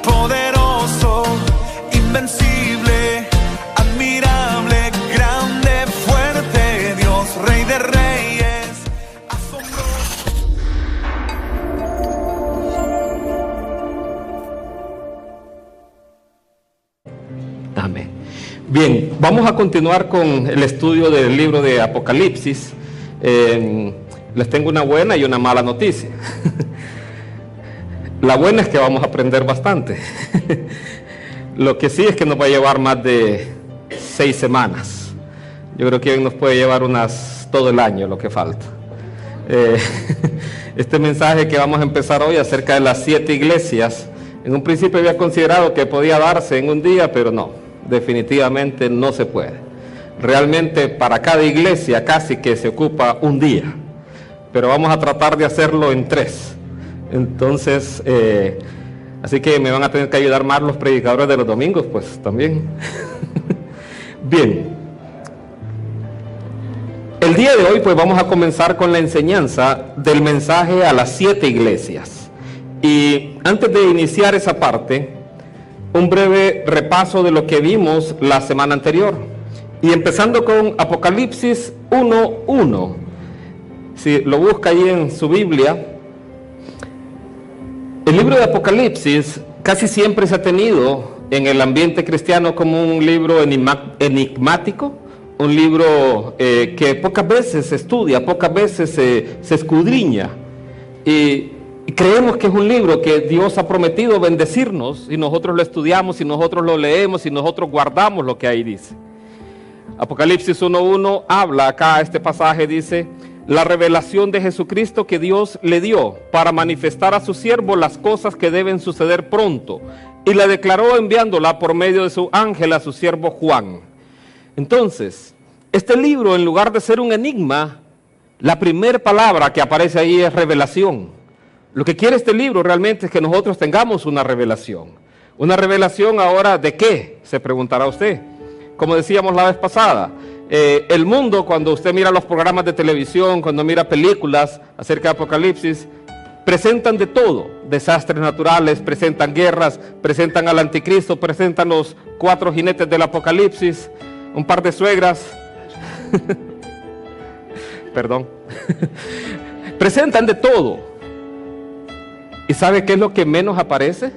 Poderoso, invencible, admirable, grande, fuerte, Dios, Rey de Reyes, asombroso. Amén. Bien, vamos a continuar con el estudio del libro de Apocalipsis. Les tengo una buena y una mala noticia. La buena es que vamos a aprender bastante. Lo que sí es que nos va a llevar más de 6 semanas. Yo creo que hoy nos puede llevar todo el año lo que falta. Este mensaje que vamos a empezar hoy acerca de las 7 iglesias, en un principio había considerado que podía darse en un día, pero no, definitivamente no se puede. Realmente para cada iglesia casi que se ocupa un día, pero vamos a tratar de hacerlo en 3. Entonces, así que me van a tener que ayudar más los predicadores de los domingos, pues también. Bien. El día de hoy, pues vamos a comenzar con la enseñanza del mensaje a las 7 iglesias. Y antes de iniciar esa parte, un breve repaso de lo que vimos la semana anterior. Y empezando con Apocalipsis 1:1. Si lo busca ahí en su Biblia. El libro de Apocalipsis casi siempre se ha tenido en el ambiente cristiano como un libro enigmático, un libro que pocas veces se estudia, pocas veces se escudriña, y creemos que es un libro que Dios ha prometido bendecirnos si nosotros lo estudiamos, si nosotros lo leemos, si nosotros guardamos lo que ahí dice. Apocalipsis 1:1 habla acá, este pasaje dice: la revelación de Jesucristo que Dios le dio para manifestar a su siervo las cosas que deben suceder pronto, y la declaró enviándola por medio de su ángel a su siervo Juan. Entonces, este libro, en lugar de ser un enigma, la primera palabra que aparece ahí es revelación. Lo que quiere este libro realmente es que nosotros tengamos una revelación. ¿Una revelación ahora de qué?, se preguntará usted. Como decíamos la vez pasada, el mundo, cuando usted mira los programas de televisión, cuando mira películas acerca de Apocalipsis, presentan de todo: desastres naturales, presentan guerras, presentan al anticristo, presentan los 4 jinetes del Apocalipsis, un par de suegras, perdón, presentan de todo. ¿Y sabe qué es lo que menos aparece?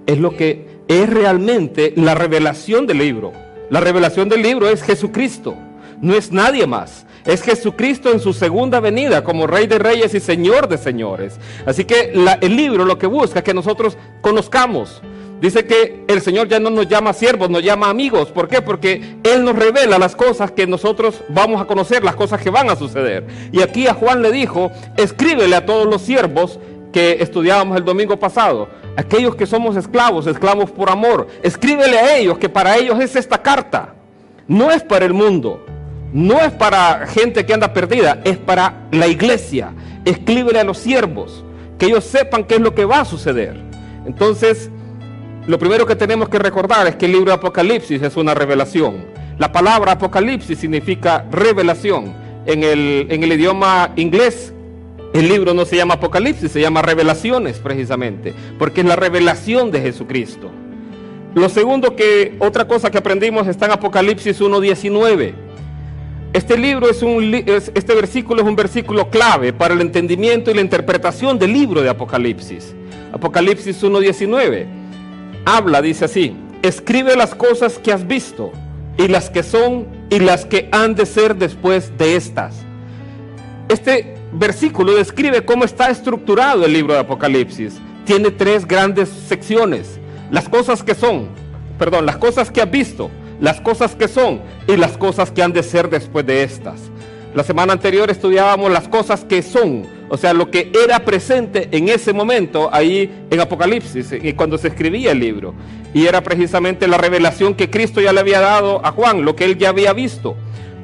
Es lo que es realmente la revelación del libro. La revelación del libro es Jesucristo, no es nadie más. Es Jesucristo en su segunda venida como Rey de Reyes y Señor de Señores. Así que el libro lo que busca es que nosotros conozcamos. Dice que el Señor ya no nos llama siervos, nos llama amigos. ¿Por qué? Porque Él nos revela las cosas que nosotros vamos a conocer, las cosas que van a suceder. Y aquí a Juan le dijo: escríbele a todos los siervos que estudiábamos el domingo pasado, aquellos que somos esclavos, esclavos por amor, escríbele a ellos que para ellos es esta carta. No es para el mundo, no es para gente que anda perdida, es para la iglesia. Escríbele a los siervos, que ellos sepan qué es lo que va a suceder. Entonces, lo primero que tenemos que recordar es que el libro de Apocalipsis es una revelación. La palabra Apocalipsis significa revelación. En el idioma inglés, el libro no se llama Apocalipsis, se llama Revelaciones, precisamente, porque es la revelación de Jesucristo. Lo segundo, otra cosa que aprendimos está en Apocalipsis 1:19. Este versículo es un versículo clave para el entendimiento y la interpretación del libro de Apocalipsis. Apocalipsis 1:19 habla, dice así: escribe las cosas que has visto, y las que son, y las que han de ser después de estas. Este versículo describe cómo está estructurado el libro de Apocalipsis. Tiene 3 grandes secciones: las cosas que son, las cosas que has visto, las cosas que son y las cosas que han de ser después de estas. La semana anterior estudiábamos las cosas que son, o sea, lo que era presente en ese momento ahí en Apocalipsis, y cuando se escribía el libro, y era precisamente la revelación que Cristo ya le había dado a Juan, lo que él ya había visto.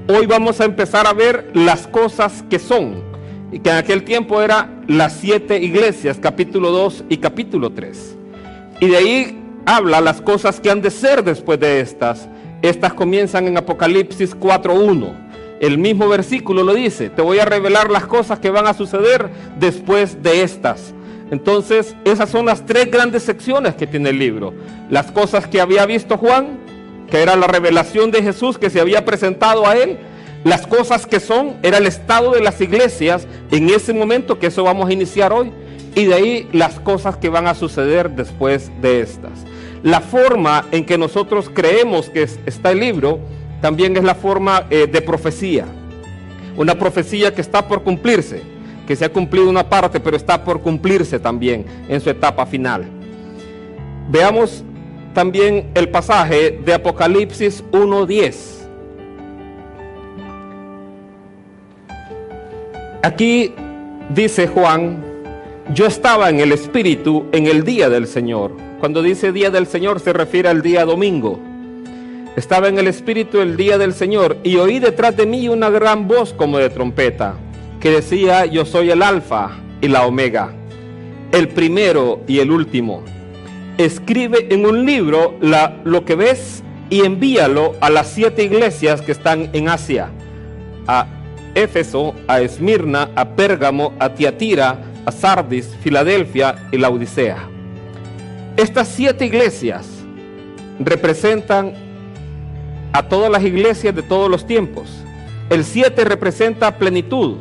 Hoy vamos a empezar a ver las cosas que son, y que en aquel tiempo eran las 7 iglesias, capítulo 2 y capítulo 3. Y de ahí habla las cosas que han de ser después de estas. Estas comienzan en Apocalipsis 4:1. El mismo versículo lo dice: te voy a revelar las cosas que van a suceder después de estas. Entonces, esas son las tres grandes secciones que tiene el libro. Las cosas que había visto Juan, que era la revelación de Jesús que se había presentado a él. Las cosas que son, era el estado de las iglesias en ese momento, que eso vamos a iniciar hoy. Y de ahí las cosas que van a suceder después de estas. La forma en que nosotros creemos que está el libro también es la forma de profecía. Una profecía que está por cumplirse, que se ha cumplido una parte, pero está por cumplirse también en su etapa final. Veamos también el pasaje de Apocalipsis 1:10. Aquí dice Juan: yo estaba en el Espíritu en el día del Señor. Cuando dice día del Señor se refiere al día domingo. Estaba en el Espíritu el día del Señor, y oí detrás de mí una gran voz como de trompeta, que decía: yo soy el Alfa y la Omega, el primero y el último. Escribe en un libro lo que ves y envíalo a las 7 iglesias que están en Asia: a Éfeso, a Esmirna, a Pérgamo, a Tiatira, a Sardis, Filadelfia y Laodicea. Estas 7 iglesias representan a todas las iglesias de todos los tiempos. El 7 representa plenitud.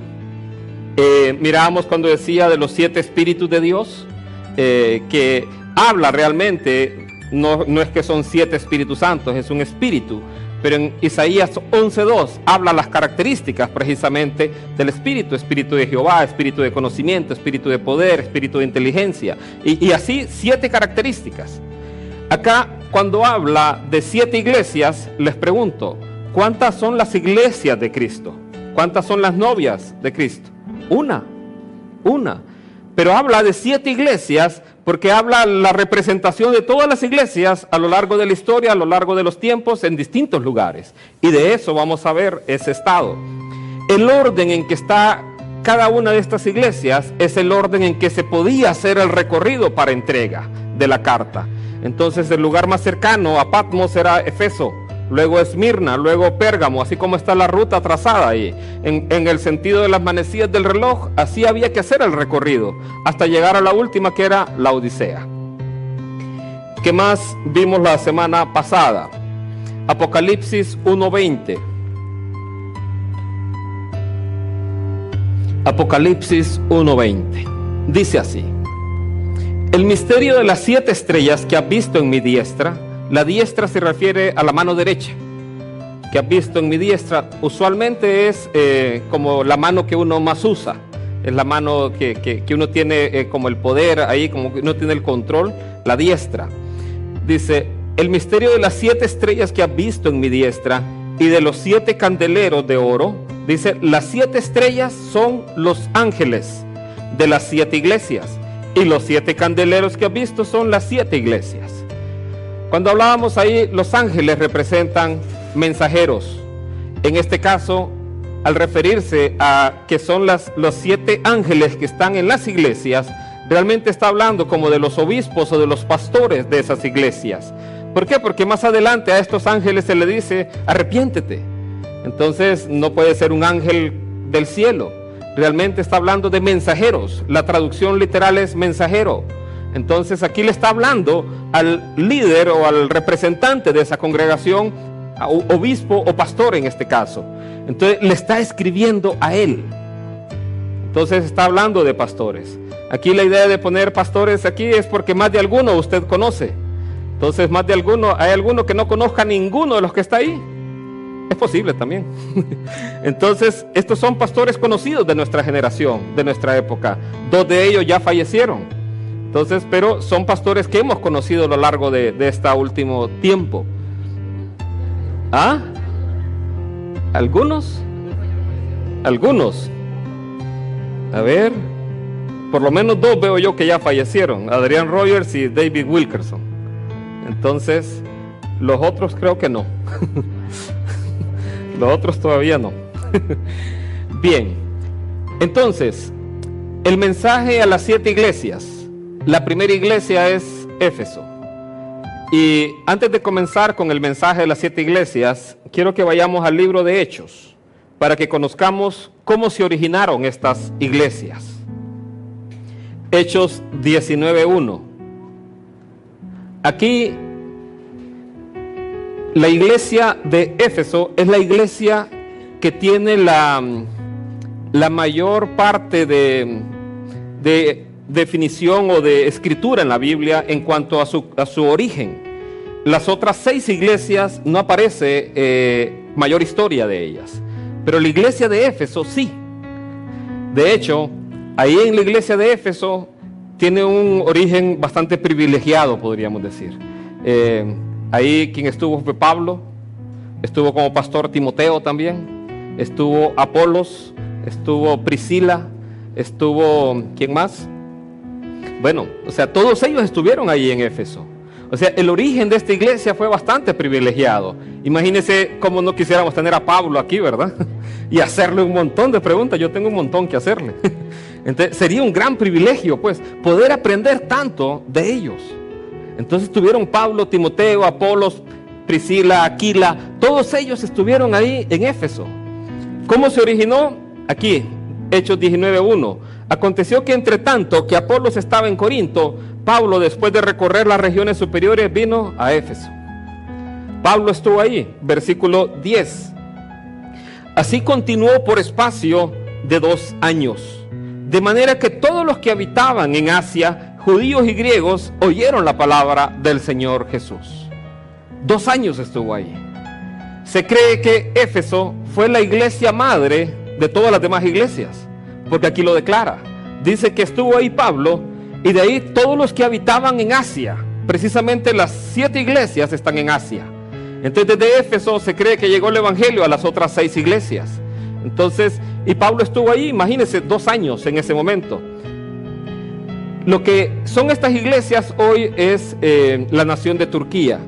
Mirábamos cuando decía de los 7 espíritus de Dios, que habla realmente, no es que son 7 espíritus santos, es un espíritu. Pero en Isaías 11:2 habla las características precisamente del espíritu: espíritu de Jehová, espíritu de conocimiento, espíritu de poder, espíritu de inteligencia, y así 7 características. Acá, cuando habla de 7 iglesias, les pregunto: ¿cuántas son las iglesias de Cristo? ¿Cuántas son las novias de Cristo? Una. Pero habla de 7 iglesias porque habla la representación de todas las iglesias a lo largo de la historia, a lo largo de los tiempos, en distintos lugares. Y de eso vamos a ver ese estado. El orden en que está cada una de estas iglesias es el orden en que se podía hacer el recorrido para entrega de la carta. Entonces, el lugar más cercano a Patmos era Éfeso, luego Esmirna, luego Pérgamo, así como está la ruta trazada ahí. En el sentido de las manecillas del reloj, así había que hacer el recorrido, hasta llegar a la última, que era Laodicea. ¿Qué más vimos la semana pasada? Apocalipsis 1:20. Apocalipsis 1:20. Dice así: el misterio de las 7 estrellas que has visto en mi diestra. La diestra se refiere a la mano derecha que has visto en mi diestra. Usualmente es como la mano que uno más usa. Es la mano que uno tiene como el poder ahí, como que uno tiene el control, la diestra. Dice: el misterio de las 7 estrellas que has visto en mi diestra y de los 7 candeleros de oro. Dice: las 7 estrellas son los ángeles de las 7 iglesias, y los 7 candeleros que has visto son las 7 iglesias. Cuando hablábamos ahí, los ángeles representan mensajeros. En este caso, al referirse a que son los 7 ángeles que están en las iglesias, realmente está hablando como de los obispos o de los pastores de esas iglesias. ¿Por qué? Porque más adelante a estos ángeles se le dice: arrepiéntete. Entonces no puede ser un ángel del cielo. Realmente está hablando de mensajeros. La traducción literal es mensajero. Entonces aquí le está hablando al líder o al representante de esa congregación, obispo o pastor en este caso. Entonces le está escribiendo a él. Entonces está hablando de pastores. Aquí la idea de poner pastores aquí es porque más de alguno usted conoce. Entonces más de alguno, hay alguno que no conozca ninguno de los que está ahí. Es posible también. Entonces estos son pastores conocidos de nuestra generación, de nuestra época. 2 de ellos ya fallecieron. Entonces, pero son pastores que hemos conocido a lo largo de este último tiempo. ¿Ah? ¿Algunos? Algunos. A ver, por lo menos 2 veo yo que ya fallecieron: Adrian Rogers y David Wilkerson. Entonces, los otros creo que no. Los otros todavía no. Bien, entonces, el mensaje a las 7 iglesias. La primera iglesia es Éfeso. Y antes de comenzar con el mensaje de las 7 iglesias, quiero que vayamos al libro de Hechos. para que conozcamos cómo se originaron estas iglesias. Hechos 19:1. Aquí la iglesia de Éfeso es la iglesia que tiene la mayor parte de definición o de escritura en la Biblia en cuanto a su origen. Las otras 6 iglesias no aparece mayor historia de ellas, pero la iglesia de Éfeso sí. De hecho, ahí en la iglesia de Éfeso tiene un origen bastante privilegiado, podríamos decir. Ahí quien estuvo fue Pablo, estuvo como pastor Timoteo también, estuvo Apolos, estuvo Priscila, estuvo, ¿quién más? Bueno, o sea, todos ellos estuvieron ahí en Éfeso. O sea, el origen de esta iglesia fue bastante privilegiado. Imagínense cómo no quisiéramos tener a Pablo aquí, ¿verdad? Y hacerle un montón de preguntas. Yo tengo un montón que hacerle. Entonces, sería un gran privilegio, pues, poder aprender tanto de ellos. Entonces estuvieron Pablo, Timoteo, Apolos, Priscila, Aquila. Todos ellos estuvieron ahí en Éfeso. ¿Cómo se originó? Aquí, Hechos 19:1. Aconteció que entre tanto que Apolos estaba en Corinto, Pablo, después de recorrer las regiones superiores, vino a Éfeso. Pablo estuvo ahí, versículo 10. Así continuó por espacio de 2 años, de manera que todos los que habitaban en Asia, judíos y griegos, oyeron la palabra del Señor Jesús. 2 años estuvo ahí. Se cree que Éfeso fue la iglesia madre de todas las demás iglesias, porque aquí lo declara. Dice que estuvo ahí Pablo, y de ahí todos los que habitaban en Asia. Precisamente las 7 iglesias están en Asia. Entonces desde Éfeso se cree que llegó el evangelio a las otras 6 iglesias. Entonces, y Pablo estuvo ahí, imagínense, 2 años en ese momento. Lo que son estas iglesias hoy es la nación de Turquía.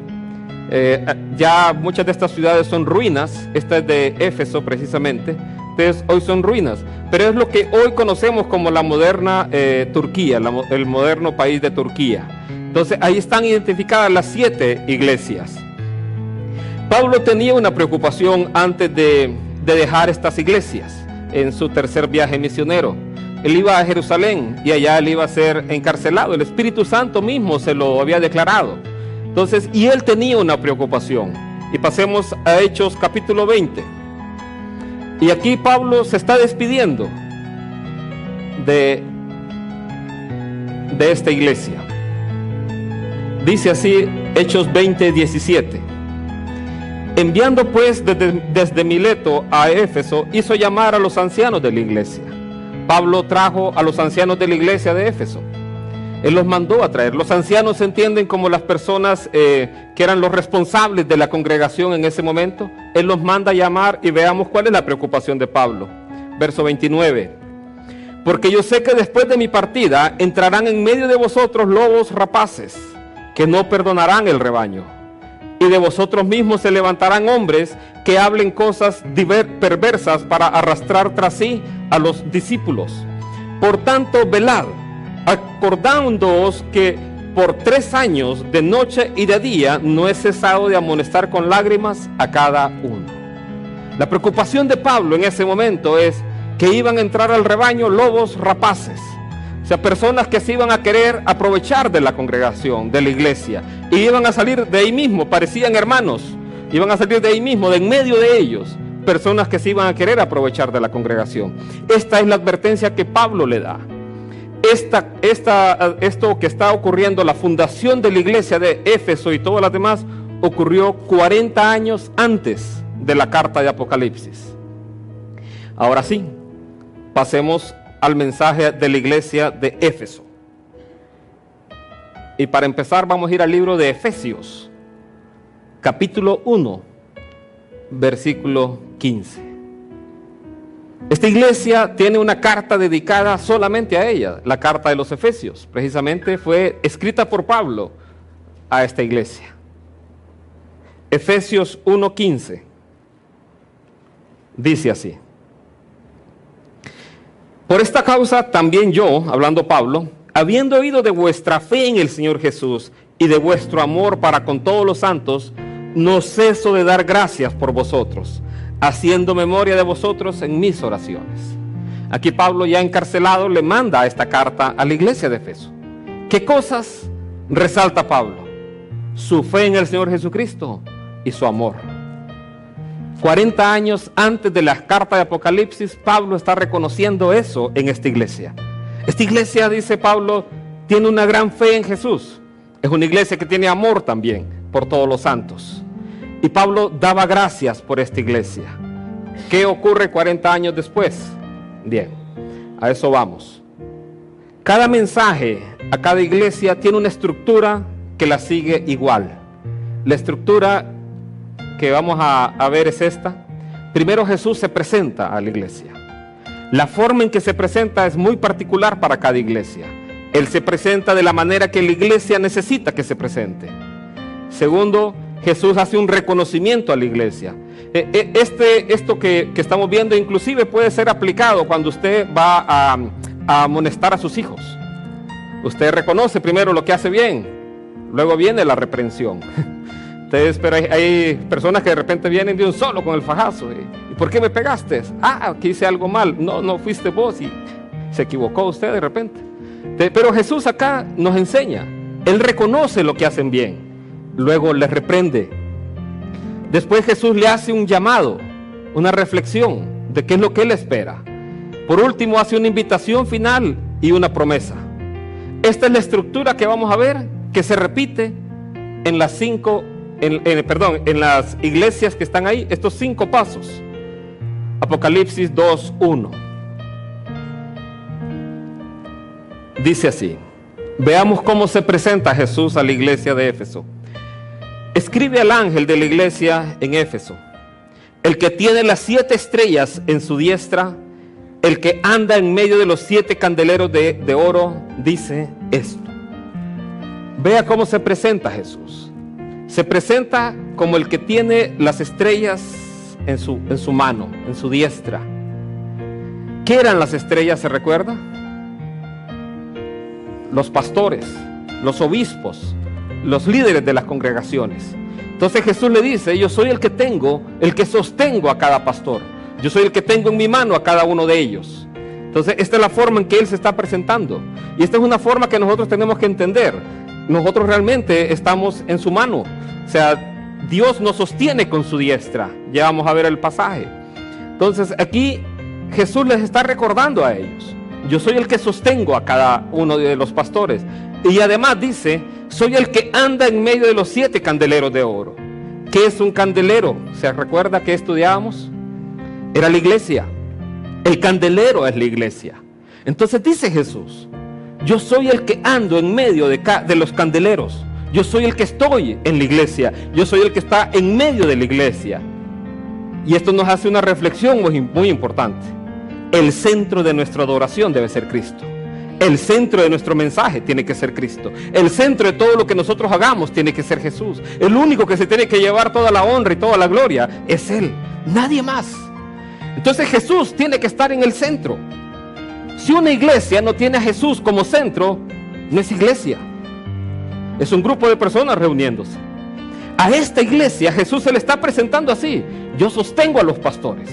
Ya muchas de estas ciudades son ruinas. Esta es de Éfeso precisamente. Entonces hoy son ruinas, pero es lo que hoy conocemos como la moderna Turquía, el moderno país de Turquía. Entonces ahí están identificadas las 7 iglesias. Pablo tenía una preocupación antes de dejar estas iglesias en su tercer viaje misionero. Él iba a Jerusalén y allá él iba a ser encarcelado. El Espíritu Santo mismo se lo había declarado. Entonces, y él tenía una preocupación. Y pasemos a Hechos capítulo 20. Y aquí Pablo se está despidiendo de esta iglesia. Dice así Hechos 20:17. Enviando pues desde Mileto a Éfeso, hizo llamar a los ancianos de la iglesia. Pablo trajo a los ancianos de la iglesia de Éfeso. Él los mandó a traer. Los ancianos se entienden como las personas que eran los responsables de la congregación en ese momento. Él los manda a llamar y veamos cuál es la preocupación de Pablo. Verso 29. Porque yo sé que después de mi partida entrarán en medio de vosotros lobos rapaces, que no perdonarán el rebaño. Y de vosotros mismos se levantarán hombres que hablen cosas perversas para arrastrar tras sí a los discípulos. Por tanto, velad, acordándoos que por 3 años, de noche y de día, no he cesado de amonestar con lágrimas a cada uno. La preocupación de Pablo en ese momento es que iban a entrar al rebaño lobos rapaces. O sea, personas que se iban a querer aprovechar de la congregación, de la iglesia, y iban a salir de ahí mismo, parecían hermanos, iban a salir de ahí mismo, de en medio de ellos, personas que se iban a querer aprovechar de la congregación. Esta es la advertencia que Pablo le da. Esto que está ocurriendo, la fundación de la iglesia de Éfeso y todas las demás, ocurrió 40 años antes de la carta de Apocalipsis. Ahora sí, pasemos al mensaje de la iglesia de Éfeso. Y para empezar vamos a ir al libro de Efesios, capítulo 1, versículo 15. Esta iglesia tiene una carta dedicada solamente a ella, la carta de los Efesios. Precisamente fue escrita por Pablo a esta iglesia. Efesios 1:15 dice así: por esta causa también yo, hablando Pablo, habiendo oído de vuestra fe en el Señor Jesús y de vuestro amor para con todos los santos, no ceso de dar gracias por vosotros, haciendo memoria de vosotros en mis oraciones. Aquí Pablo, ya encarcelado, le manda esta carta a la iglesia de Efeso. ¿Qué cosas resalta Pablo? Su fe en el Señor Jesucristo y su amor. 40 años antes de la carta de Apocalipsis, Pablo está reconociendo eso en esta iglesia. Esta iglesia, dice Pablo, tiene una gran fe en Jesús. Es una iglesia que tiene amor también por todos los santos. Y Pablo daba gracias por esta iglesia. ¿Qué ocurre 40 años después? Bien, a eso vamos. Cada mensaje a cada iglesia tiene una estructura que la sigue igual. La estructura que vamos a ver es esta. Primero, Jesús se presenta a la iglesia. La forma en que se presenta es muy particular para cada iglesia. Él se presenta de la manera que la iglesia necesita que se presente. Segundo, Jesús hace un reconocimiento a la iglesia. Esto que estamos viendo inclusive puede ser aplicado cuando usted va a amonestar a sus hijos. Usted reconoce primero lo que hace bien, luego viene la reprensión. Entonces, pero hay personas que de repente vienen de un solo con el fajazo. ¿Y por qué me pegaste? Que hice algo mal. No fuiste vos y se equivocó usted de repente. Pero Jesús acá nos enseña. Él reconoce lo que hacen bien, luego les reprende. Después Jesús le hace un llamado, una reflexión de qué es lo que Él espera. Por último, hace una invitación final y una promesa. Esta es la estructura que vamos a ver, que se repite en las en las iglesias que están ahí, estos 5 pasos. Apocalipsis 2:1. Dice así. Veamos cómo se presenta Jesús a la iglesia de Éfeso. Escribe al ángel de la iglesia en Éfeso: el que tiene las 7 estrellas en su diestra, el que anda en medio de los 7 candeleros de oro, dice esto. Vea cómo se presenta Jesús. Se presenta como el que tiene las estrellas en su mano, en su diestra. ¿Qué eran las estrellas, se recuerda? Los pastores, los obispos, los líderes de las congregaciones. Entonces Jesús le dice: yo soy el que sostengo a cada pastor. Yo soy el que tengo en mi mano a cada uno de ellos. Entonces esta es la forma en que Él se está presentando. Y esta es una forma que nosotros tenemos que entender. Nosotros realmente estamos en su mano. O sea, Dios nos sostiene con su diestra. Ya vamos a ver el pasaje. Entonces aquí Jesús les está recordando a ellos: yo soy el que sostengo a cada uno de los pastores. Y además dice: soy el que anda en medio de los 7 candeleros de oro. ¿Qué es un candelero? ¿Se recuerda que estudiábamos? Era la iglesia. El candelero es la iglesia. Entonces dice Jesús: yo soy el que ando en medio de los candeleros. Yo soy el que estoy en la iglesia. Yo soy el que está en medio de la iglesia. Y esto nos hace una reflexión muy importante. El centro de nuestra adoración debe ser Cristo. El centro de nuestro mensaje tiene que ser Cristo. El centro de todo lo que nosotros hagamos tiene que ser Jesús. El único que se tiene que llevar toda la honra y toda la gloria es Él, nadie más. Entonces Jesús tiene que estar en el centro. Si una iglesia no tiene a Jesús como centro, no es iglesia. Es un grupo de personas reuniéndose. A esta iglesia Jesús se le está presentando así: yo sostengo a los pastores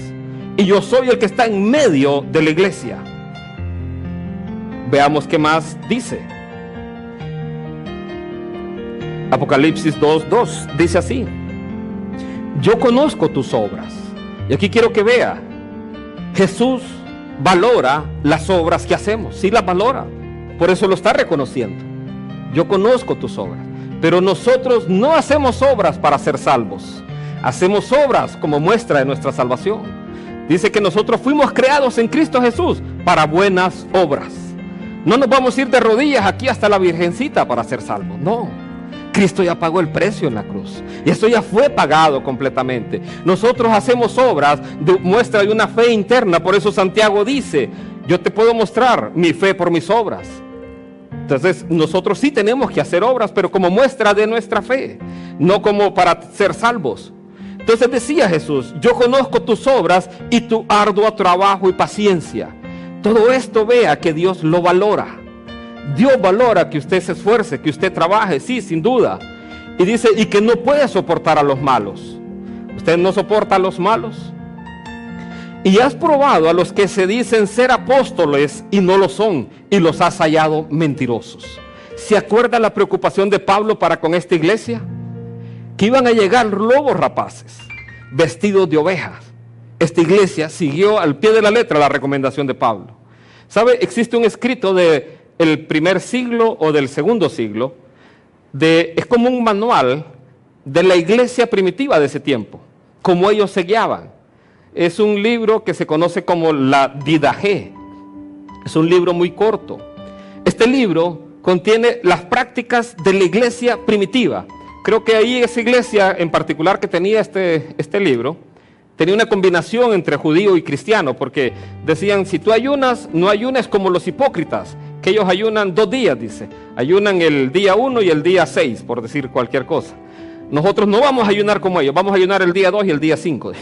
y yo soy el que está en medio de la iglesia. Veamos qué más dice. Apocalipsis 2:2 dice así: yo conozco tus obras. Y aquí quiero que vea, Jesús valora las obras que hacemos. Sí las valora, por eso lo está reconociendo. Yo conozco tus obras. Pero nosotros no hacemos obras para ser salvos. Hacemos obras como muestra de nuestra salvación. Dice que nosotros fuimos creados en Cristo Jesús para buenas obras. No nos vamos a ir de rodillas aquí hasta la Virgencita para ser salvos. No, Cristo ya pagó el precio en la cruz. Y eso ya fue pagado completamente. Nosotros hacemos obras de muestra de una fe interna. Por eso Santiago dice: yo te puedo mostrar mi fe por mis obras. Entonces nosotros sí tenemos que hacer obras, pero como muestra de nuestra fe, no como para ser salvos. Entonces decía Jesús: yo conozco tus obras y tu arduo trabajo y paciencia. Todo esto vea que Dios lo valora. Dios valora que usted se esfuerce, que usted trabaje, sí, sin duda. Y dice: y que no puede soportar a los malos. ¿Usted no soporta a los malos? Y has probado a los que se dicen ser apóstoles y no lo son, y los has hallado mentirosos. ¿Se acuerda la preocupación de Pablo para con esta iglesia? Que iban a llegar lobos rapaces, vestidos de ovejas. Esta iglesia siguió al pie de la letra la recomendación de Pablo. ¿Sabe? Existe un escrito del primer siglo o del segundo siglo, es como un manual de la iglesia primitiva de ese tiempo, como ellos se guiaban. Es un libro que se conoce como la Didache. Es un libro muy corto. Este libro contiene las prácticas de la iglesia primitiva. Creo que ahí esa iglesia en particular que tenía este libro, tenía una combinación entre judío y cristiano, porque decían, si tú ayunas, no ayunes como los hipócritas, que ellos ayunan 2 días, dice. Ayunan el día 1 y el día 6, por decir cualquier cosa. Nosotros no vamos a ayunar como ellos, vamos a ayunar el día 2 y el día 5.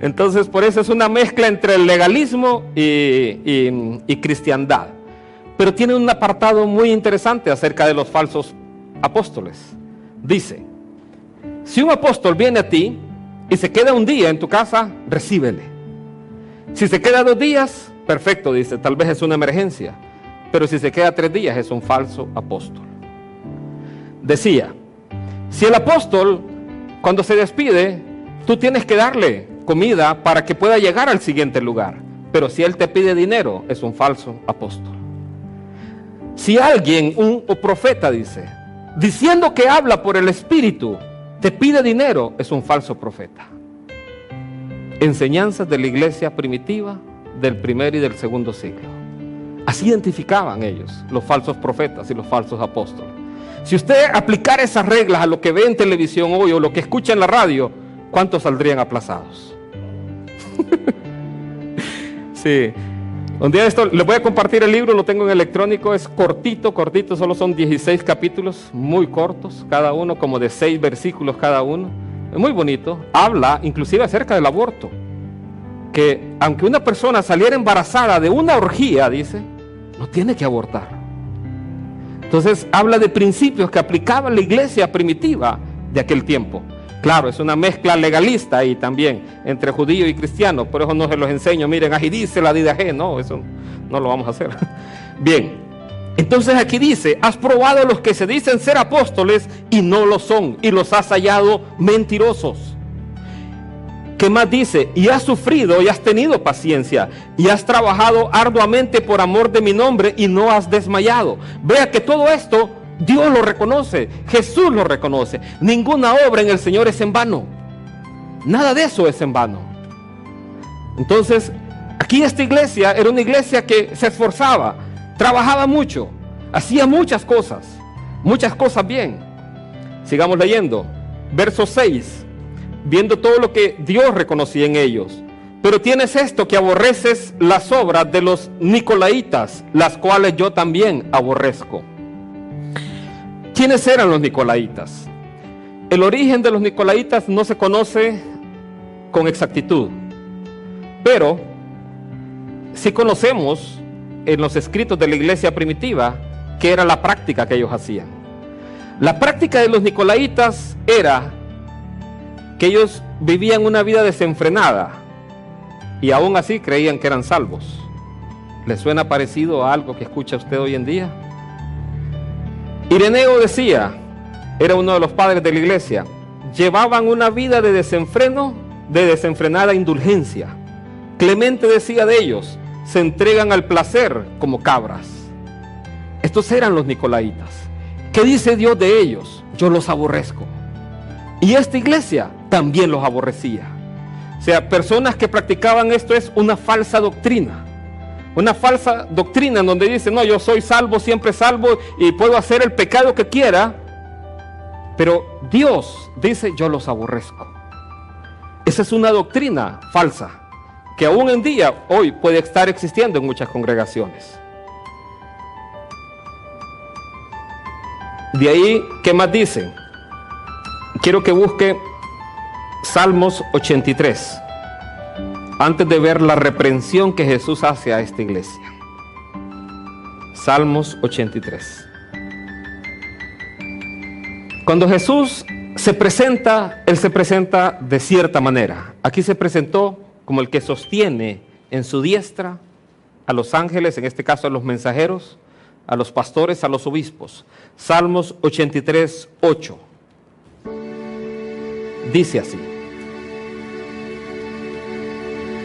Entonces, por eso es una mezcla entre el legalismo y cristiandad. Pero tiene un apartado muy interesante acerca de los falsos apóstoles. Dice, si un apóstol viene a ti y se queda un día en tu casa, recíbele. Si se queda 2 días, perfecto, dice, tal vez es una emergencia. Pero si se queda 3 días, es un falso apóstol. Decía, si el apóstol, cuando se despide, tú tienes que darle comida para que pueda llegar al siguiente lugar. Pero si él te pide dinero, es un falso apóstol. Si alguien, un profeta, dice, diciendo que habla por el Espíritu, te pide dinero, es un falso profeta. Enseñanzas de la iglesia primitiva del primer y del segundo siglo. Así identificaban ellos los falsos profetas y los falsos apóstoles. Si usted aplicara esas reglas a lo que ve en televisión hoy o lo que escucha en la radio, ¿cuántos saldrían aplazados? Sí. Un día de esto les voy a compartir el libro, lo tengo en electrónico, es cortito, solo son 16 capítulos, muy cortos, cada uno como de 6 versículos cada uno. Es muy bonito, habla inclusive acerca del aborto. Que aunque una persona saliera embarazada de una orgía, dice, no tiene que abortar. Entonces habla de principios que aplicaba la iglesia primitiva de aquel tiempo. Claro, es una mezcla legalista y también entre judío y cristiano, por eso no se los enseño, miren, ahí dice la Didache, no, eso no lo vamos a hacer. Bien, entonces aquí dice, has probado a los que se dicen ser apóstoles y no lo son, y los has hallado mentirosos. ¿Qué más dice? Y has sufrido y has tenido paciencia y has trabajado arduamente por amor de mi nombre y no has desmayado. Vea que todo esto Dios lo reconoce, Jesús lo reconoce. Ninguna obra en el Señor es en vano. Nada de eso es en vano. Entonces, aquí esta iglesia era una iglesia que se esforzaba, trabajaba mucho, hacía muchas cosas bien. Sigamos leyendo. Verso 6. Viendo todo lo que Dios reconocía en ellos. Pero tienes esto, que aborreces las obras de los nicolaitas, las cuales yo también aborrezco. ¿Quiénes eran los nicolaitas? El origen de los nicolaitas no se conoce con exactitud, pero sí conocemos en los escritos de la iglesia primitiva que era la práctica que ellos hacían. La práctica de los nicolaitas era que ellos vivían una vida desenfrenada y aún así creían que eran salvos. ¿Le suena parecido a algo que escucha usted hoy en día? Ireneo decía, era uno de los padres de la iglesia, llevaban una vida de desenfreno, de desenfrenada indulgencia. Clemente decía de ellos, se entregan al placer como cabras. Estos eran los nicolaitas. ¿Qué dice Dios de ellos? Yo los aborrezco. Y esta iglesia también los aborrecía. O sea, personas que practicaban esto es una falsa doctrina. Una falsa doctrina en donde dice, no, yo soy salvo, siempre salvo y puedo hacer el pecado que quiera. Pero Dios dice, yo los aborrezco. Esa es una doctrina falsa que aún en día, hoy, puede estar existiendo en muchas congregaciones. De ahí, ¿qué más dice? Quiero que busque Salmos 83, antes de ver la reprensión que Jesús hace a esta iglesia. Salmos 83. Cuando Jesús se presenta, Él se presenta de cierta manera. Aquí se presentó como el que sostiene en su diestra a los ángeles, en este caso a los mensajeros, a los pastores, a los obispos. Salmos 83, 8. Dice así: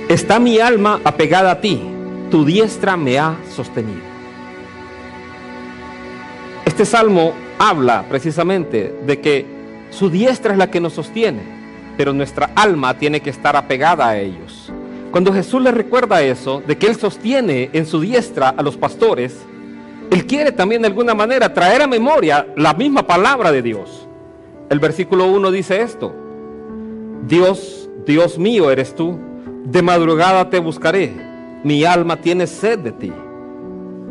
está mi alma apegada a ti, tu diestra me ha sostenido. Este salmo habla precisamente de que su diestra es la que nos sostiene, pero nuestra alma tiene que estar apegada a ellos. Cuando Jesús le recuerda eso, de que Él sostiene en su diestra a los pastores, Él quiere también de alguna manera traer a memoria la misma palabra de Dios. El versículo 1 dice esto: Dios, Dios mío eres tú, de madrugada te buscaré, mi alma tiene sed de ti.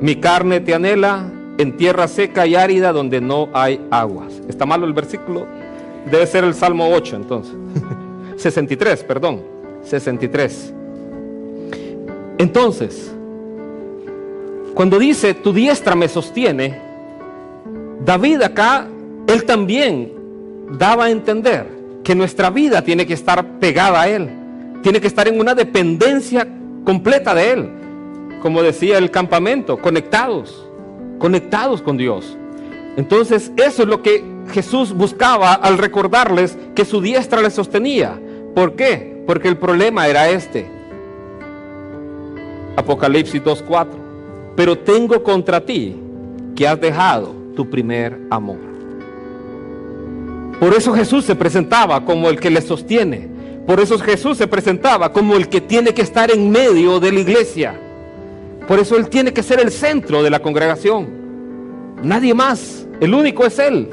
Mi carne te anhela en tierra seca y árida donde no hay aguas. ¿Está malo el versículo? Debe ser el Salmo 8 entonces. 63, perdón. 63. Entonces, cuando dice tu diestra me sostiene, David acá, él también daba a entender que nuestra vida tiene que estar pegada a Él, tiene que estar en una dependencia completa de Él. Como decía el campamento, conectados con Dios. Entonces eso es lo que Jesús buscaba al recordarles que su diestra les sostenía. ¿Por qué? Porque el problema era este. Apocalipsis 2:4. Pero tengo contra ti que has dejado tu primer amor. Por eso Jesús se presentaba como el que les sostiene. Por eso Jesús se presentaba como el que tiene que estar en medio de la iglesia. Por eso Él tiene que ser el centro de la congregación. Nadie más. El único es Él.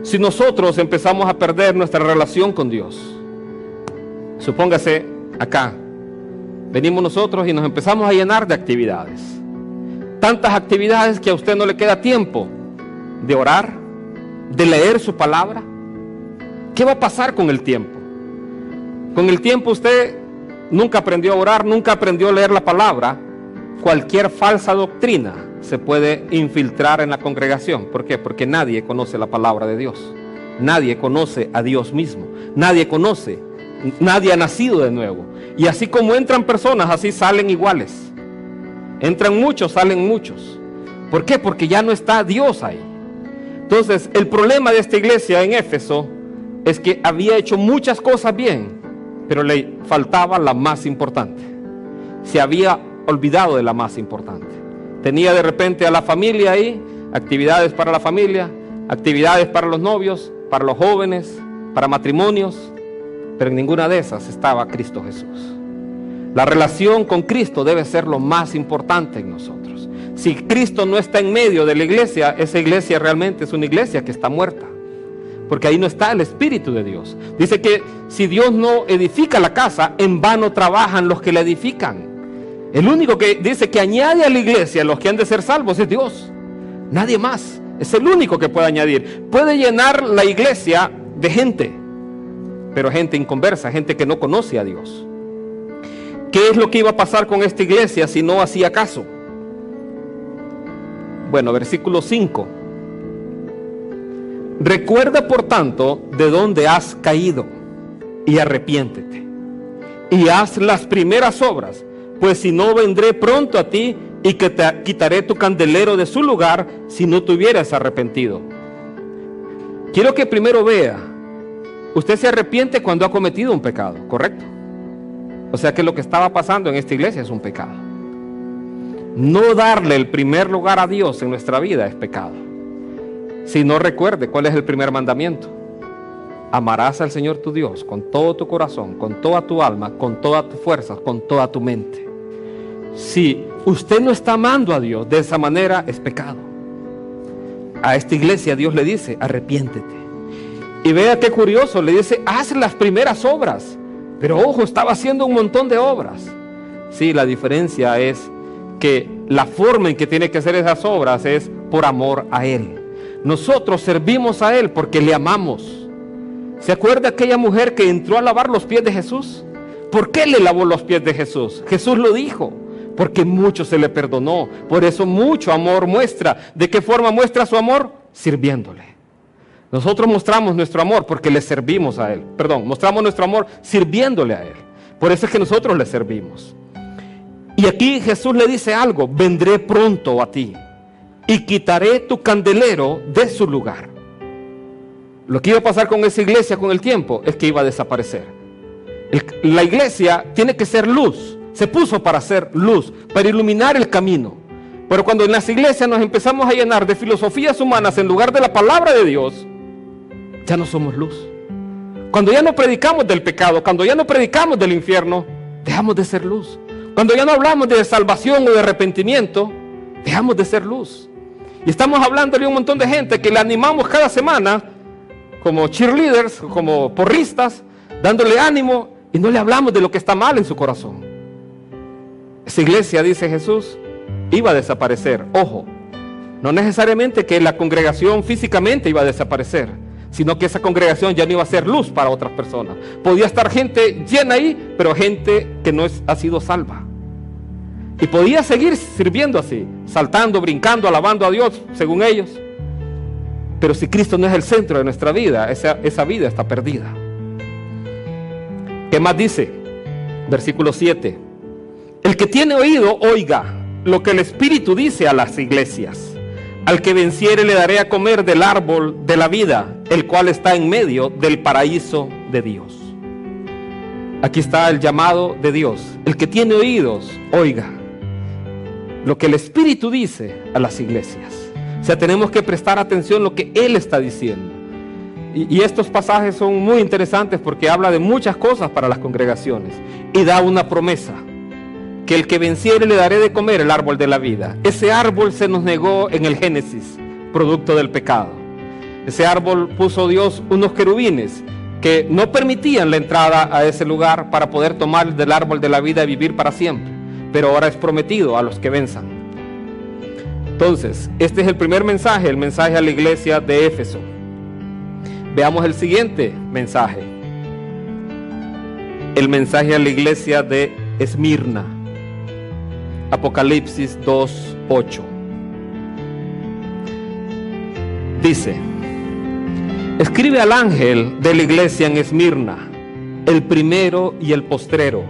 Si nosotros empezamos a perder nuestra relación con Dios, supóngase acá, venimos nosotros y nos empezamos a llenar de actividades. Tantas actividades que a usted no le queda tiempo de orar, de leer su palabra. ¿Qué va a pasar con el tiempo? Con el tiempo usted nunca aprendió a orar, nunca aprendió a leer la palabra. Cualquier falsa doctrina se puede infiltrar en la congregación. ¿Por qué? Porque nadie conoce la palabra de Dios. Nadie conoce a Dios mismo. Nadie ha nacido de nuevo. Y así como entran personas, así salen iguales. Entran muchos, salen muchos. ¿Por qué? Porque ya no está Dios ahí. Entonces, el problema de esta iglesia en Éfeso es que había hecho muchas cosas bien, pero le faltaba la más importante. Se había olvidado de la más importante. Tenía de repente a la familia ahí, actividades para la familia, actividades para los novios, para los jóvenes, para matrimonios, pero en ninguna de esas estaba Cristo Jesús. La relación con Cristo debe ser lo más importante en nosotros. Si Cristo no está en medio de la iglesia, esa iglesia realmente es una iglesia que está muerta, porque ahí no está el Espíritu de Dios. Dice que si Dios no edifica la casa, en vano trabajan los que la edifican. El único que dice que añade a la iglesia los que han de ser salvos es Dios. Nadie más. Es el único que puede añadir. Puede llenar la iglesia de gente, pero gente inconversa, gente que no conoce a Dios. ¿Qué es lo que iba a pasar con esta iglesia si no hacía caso? Bueno, versículo 5. Recuerda por tanto de dónde has caído y arrepiéntete y haz las primeras obras, pues si no vendré pronto a ti y que te quitaré tu candelero de su lugar si no te hubieras arrepentido. Quiero que primero vea, usted se arrepiente cuando ha cometido un pecado, ¿correcto? O sea que lo que estaba pasando en esta iglesia es un pecado. No darle el primer lugar a Dios en nuestra vida es pecado. Si no, recuerde cuál es el primer mandamiento. Amarás al Señor tu Dios con todo tu corazón, con toda tu alma, con todas tus fuerzas, con toda tu mente. Si usted no está amando a Dios de esa manera, es pecado. A esta iglesia Dios le dice, arrepiéntete. Y vea qué curioso, le dice, haz las primeras obras. Pero ojo, estaba haciendo un montón de obras. Sí, la diferencia es que la forma en que tiene que hacer esas obras es por amor a Él. Nosotros servimos a Él porque le amamos. ¿Se acuerda aquella mujer que entró a lavar los pies de Jesús? ¿Por qué le lavó los pies de Jesús? Jesús lo dijo, porque mucho se le perdonó. Por eso mucho amor muestra. ¿De qué forma muestra su amor? Sirviéndole. Nosotros mostramos nuestro amor porque le servimos a Él. Perdón, mostramos nuestro amor sirviéndole a Él. Por eso es que nosotros le servimos. Y aquí Jesús le dice algo: vendré pronto a ti y quitaré tu candelero de su lugar. Lo que iba a pasar con esa iglesia con el tiempo es que iba a desaparecer. La iglesia tiene que ser luz. Se puso para ser luz, para iluminar el camino. Pero cuando en las iglesias nos empezamos a llenar de filosofías humanas en lugar de la palabra de Dios, ya no somos luz. Cuando ya no predicamos del pecado, cuando ya no predicamos del infierno, dejamos de ser luz. Cuando ya no hablamos de salvación o de arrepentimiento, dejamos de ser luz. Y estamos hablándole a un montón de gente que le animamos cada semana como cheerleaders, como porristas, dándole ánimo, y no le hablamos de lo que está mal en su corazón. Esa iglesia, dice Jesús, iba a desaparecer. Ojo, no necesariamente que la congregación físicamente iba a desaparecer, sino que esa congregación ya no iba a ser luz para otras personas. Podía estar gente llena ahí, pero gente que no ha sido salva. Y podía seguir sirviendo así, saltando, brincando, alabando a Dios, según ellos. Pero si Cristo no es el centro de nuestra vida, esa vida está perdida. ¿Qué más dice? Versículo 7. El que tiene oído, oiga lo que el Espíritu dice a las iglesias. Al que venciere le daré a comer del árbol de la vida, el cual está en medio del paraíso de Dios. Aquí está el llamado de Dios. El que tiene oídos, oiga lo que el Espíritu dice a las iglesias. O sea, tenemos que prestar atención a lo que Él está diciendo. Y estos pasajes son muy interesantes porque habla de muchas cosas para las congregaciones. Y da una promesa: que el que venciere le daré de comer el árbol de la vida. Ese árbol se nos negó en el Génesis, producto del pecado. Ese árbol puso Dios unos querubines que no permitían la entrada a ese lugar para poder tomar del árbol de la vida y vivir para siempre. Pero ahora es prometido a los que venzan. Entonces, este es el primer mensaje, el mensaje a la iglesia de Éfeso. Veamos el siguiente mensaje. El mensaje a la iglesia de Esmirna. Apocalipsis 2:8. Dice: escribe al ángel de la iglesia en Esmirna, el primero y el postrero,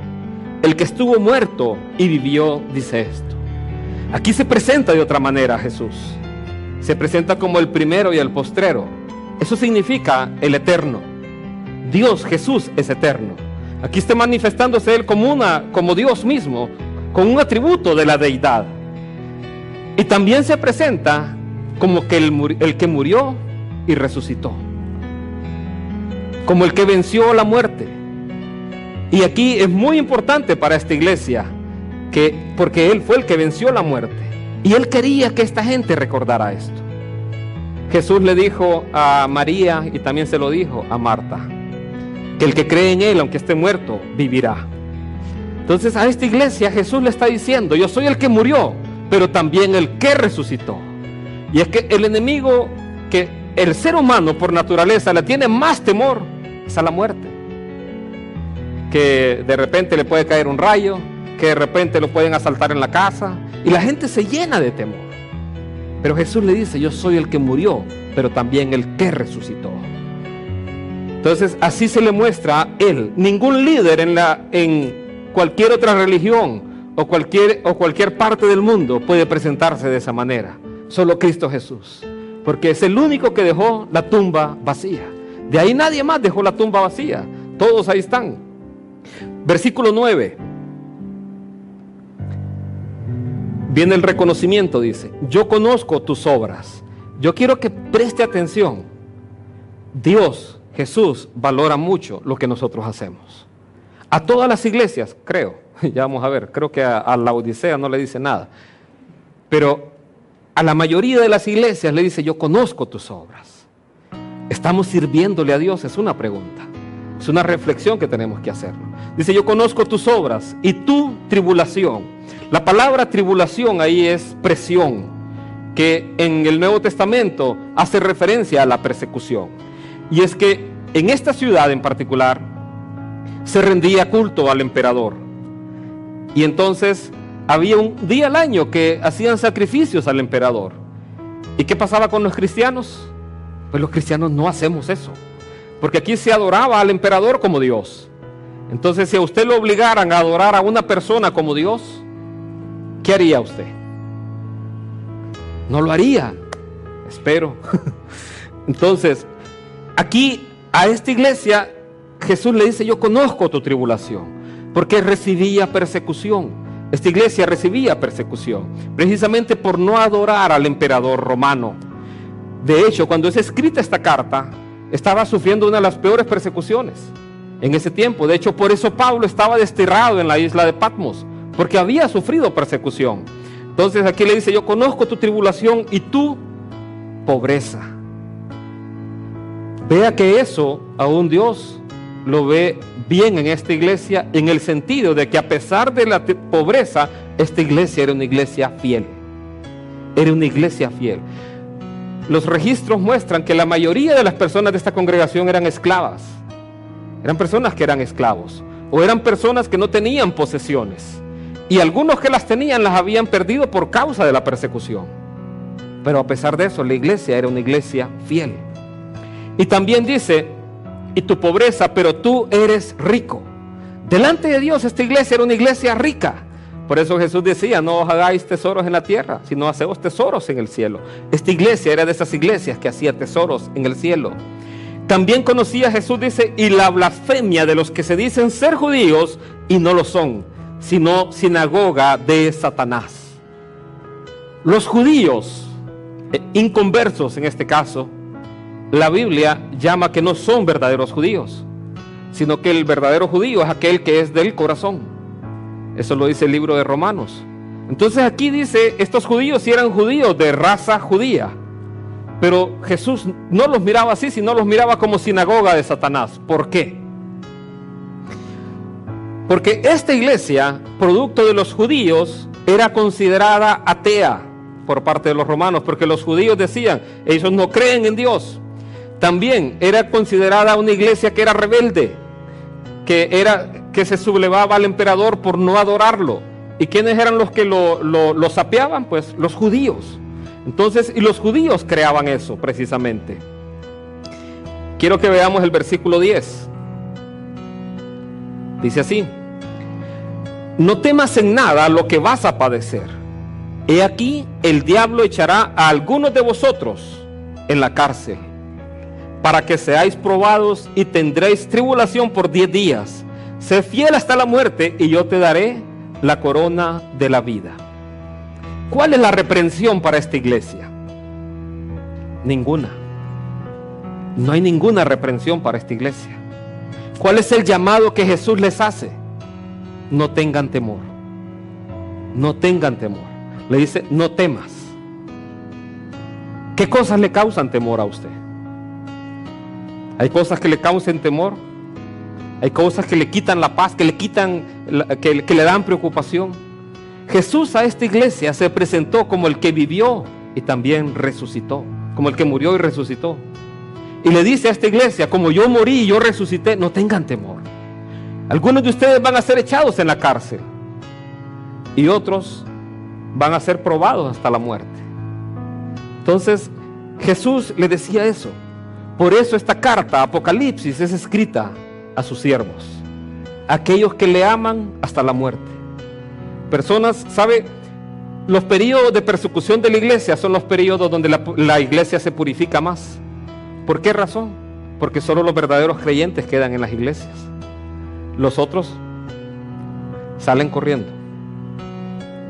el que estuvo muerto y vivió, dice esto. Aquí se presenta de otra manera Jesús. Se presenta como el primero y el postrero. Eso significa el eterno. Dios, Jesús, es eterno. Aquí está manifestándose Él como Dios mismo, con un atributo de la deidad. Y también se presenta como que el que murió y resucitó, como el que venció la muerte. Y aquí es muy importante para esta iglesia, porque Él fue el que venció la muerte. Y Él quería que esta gente recordara esto. Jesús le dijo a María, y también se lo dijo a Marta, que el que cree en Él, aunque esté muerto, vivirá. Entonces a esta iglesia Jesús le está diciendo: yo soy el que murió, pero también el que resucitó. Y es que el enemigo, que el ser humano por naturaleza le tiene más temor, es a la muerte. Que de repente le puede caer un rayo, que de repente lo pueden asaltar en la casa, y la gente se llena de temor. Pero Jesús le dice: yo soy el que murió, pero también el que resucitó. Entonces así se le muestra a Él. Ningún líder en cualquier otra religión o cualquier parte del mundo puede presentarse de esa manera. Solo Cristo Jesús, porque es el único que dejó la tumba vacía. De ahí nadie más dejó la tumba vacía. Todos ahí están. Versículo 9. Viene el reconocimiento, dice: yo conozco tus obras. Yo quiero que preste atención. Dios, Jesús, valora mucho lo que nosotros hacemos. A todas las iglesias, creo, ya vamos a ver, creo que a la Odisea no le dice nada, pero a la mayoría de las iglesias le dice: yo conozco tus obras. ¿Estamos sirviéndole a Dios? Es una pregunta, es una reflexión que tenemos que hacerlo. Dice: yo conozco tus obras y tu tribulación. La palabra tribulación ahí es presión, que en el Nuevo Testamento hace referencia a la persecución. Y es que en esta ciudad en particular se rendía culto al emperador. Y entonces había un día al año que hacían sacrificios al emperador. ¿Y qué pasaba con los cristianos? Pues los cristianos no hacemos eso, porque aquí se adoraba al emperador como Dios. Entonces, si a usted lo obligaran a adorar a una persona como Dios, ¿qué haría usted? No lo haría, espero. Entonces, aquí a esta iglesia Jesús le dice: yo conozco tu tribulación, porque recibía persecución. Esta iglesia recibía persecución precisamente por no adorar al emperador romano. De hecho, cuando es escrita esta carta, estaba sufriendo una de las peores persecuciones en ese tiempo. De hecho, por eso Pablo estaba desterrado en la isla de Patmos, porque había sufrido persecución. Entonces aquí le dice: yo conozco tu tribulación y tu pobreza. Vea que eso aún Dios lo ve bien en esta iglesia, en el sentido de que a pesar de la pobreza, esta iglesia era una iglesia fiel. Era una iglesia fiel. Los registros muestran que la mayoría de las personas de esta congregación eran esclavas. Eran personas que eran esclavos, o eran personas que no tenían posesiones, y algunos que las tenían las habían perdido por causa de la persecución. Pero a pesar de eso, la iglesia era una iglesia fiel. Y también dice: y tu pobreza, pero tú eres rico. Delante de Dios esta iglesia era una iglesia rica. Por eso Jesús decía: no os hagáis tesoros en la tierra, sino haceos tesoros en el cielo. Esta iglesia era de esas iglesias que hacía tesoros en el cielo. También conocía, Jesús dice, y la blasfemia de los que se dicen ser judíos y no lo son, sino sinagoga de Satanás. Los judíos, inconversos en este caso, la Biblia llama que no son verdaderos judíos, sino que el verdadero judío es aquel que es del corazón. Eso lo dice el libro de Romanos. Entonces aquí dice: estos judíos sí eran judíos de raza judía, pero Jesús no los miraba así, sino los miraba como sinagoga de Satanás. ¿Por qué? Porque esta iglesia, producto de los judíos, era considerada atea por parte de los romanos, porque los judíos decían: ellos no creen en Dios. También era considerada una iglesia que era rebelde, que se sublevaba al emperador por no adorarlo. ¿Y quiénes eran los que lo sapeaban? Pues los judíos. Entonces, y los judíos creaban eso precisamente. Quiero que veamos el versículo 10. Dice así: no temas en nada lo que vas a padecer. He aquí, el diablo echará a algunos de vosotros en la cárcel, para que seáis probados y tendréis tribulación por 10 días. Sé fiel hasta la muerte y yo te daré la corona de la vida. ¿Cuál es la reprensión para esta iglesia? Ninguna. No hay ninguna reprensión para esta iglesia. ¿Cuál es el llamado que Jesús les hace? No tengan temor. No tengan temor. Le dice: no temas. ¿Qué cosas le causan temor a usted? Hay cosas que le causen temor. Hay cosas que le quitan la paz, que le dan preocupación. Jesús a esta iglesia se presentó como el que vivió y también resucitó, como el que murió y resucitó. Y le dice a esta iglesia: como yo morí y yo resucité, no tengan temor. Algunos de ustedes van a ser echados en la cárcel y otros van a ser probados hasta la muerte. Entonces Jesús le decía eso. Por eso esta carta, Apocalipsis, es escrita a sus siervos, aquellos que le aman hasta la muerte. Personas, ¿sabe? Los periodos de persecución de la iglesia son los periodos donde la iglesia se purifica más. ¿Por qué razón? Porque solo los verdaderos creyentes quedan en las iglesias. Los otros salen corriendo.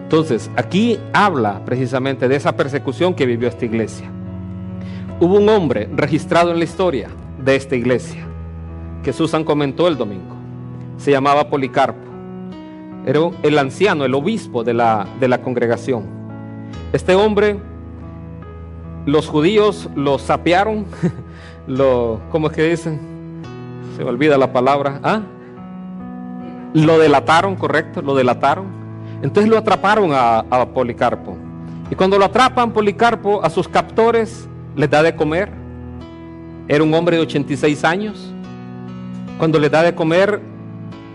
Entonces, aquí habla precisamente de esa persecución que vivió esta iglesia. Hubo un hombre registrado en la historia de esta iglesia, que Susan comentó el domingo. Se llamaba Policarpo. Era el anciano, el obispo de la congregación. Este hombre, los judíos lo sapearon, ¿cómo es que dicen? Se me olvida la palabra. Lo delataron, correcto, lo delataron. Entonces lo atraparon a Policarpo. Y cuando lo atrapan, Policarpo a sus captores les da de comer. Era un hombre de 86 años. Cuando les da de comer,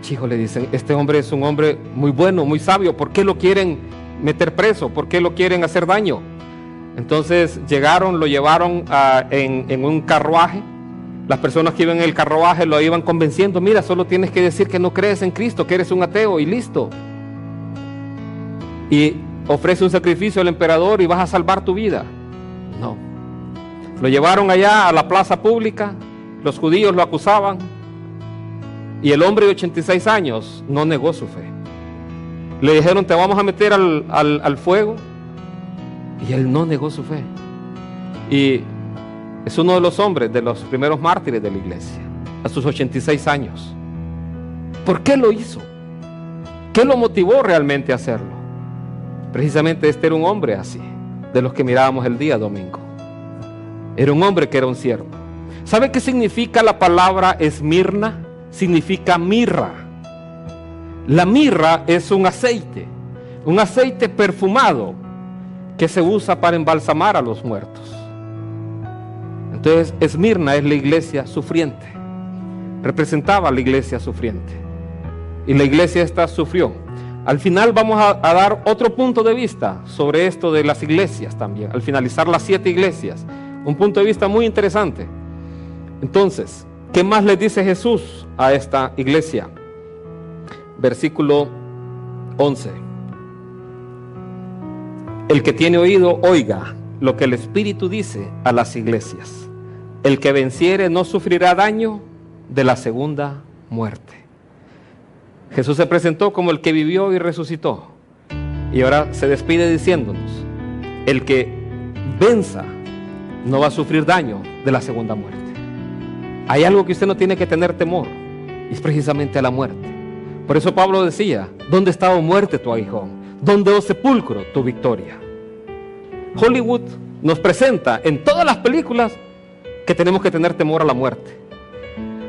chicos, le dicen: este hombre es un hombre muy bueno, muy sabio. ¿Por qué lo quieren meter preso? ¿Por qué lo quieren hacer daño? Entonces llegaron, lo llevaron en un carruaje. Las personas que iban en el carruaje lo iban convenciendo: mira, solo tienes que decir que no crees en Cristo, que eres un ateo y listo. Y ofrece un sacrificio al emperador y vas a salvar tu vida. No. Lo llevaron allá a la plaza pública, los judíos lo acusaban, y el hombre de 86 años no negó su fe. Le dijeron: te vamos a meter al fuego, y él no negó su fe. Y es uno de los hombres, de los primeros mártires de la iglesia, a sus 86 años. ¿Por qué lo hizo? ¿Qué lo motivó realmente a hacerlo? Precisamente este era un hombre así, de los que mirábamos el día domingo. Era un hombre que era un siervo. ¿Sabe qué significa la palabra Esmirna? Significa mirra. La mirra es un aceite perfumado que se usa para embalsamar a los muertos. Entonces Esmirna es la iglesia sufriente, representaba a la iglesia sufriente, y la iglesia esta sufrió. Al final vamos a dar otro punto de vista sobre esto de las iglesias también, al finalizar las 7 iglesias, un punto de vista muy interesante. Entonces, ¿qué más le dice Jesús a esta iglesia? Versículo 11. El que tiene oído, oiga lo que el Espíritu dice a las iglesias. El que venciere no sufrirá daño de la segunda muerte. Jesús se presentó como el que vivió y resucitó, y ahora se despide diciéndonos: el que venza no va a sufrir daño de la segunda muerte. Hay algo que usted no tiene que tener temor, y es precisamente a la muerte. Por eso Pablo decía: ¿dónde está, oh muerte, tu aguijón? ¿Dónde, oh sepulcro, tu victoria? Hollywood nos presenta en todas las películas que tenemos que tener temor a la muerte,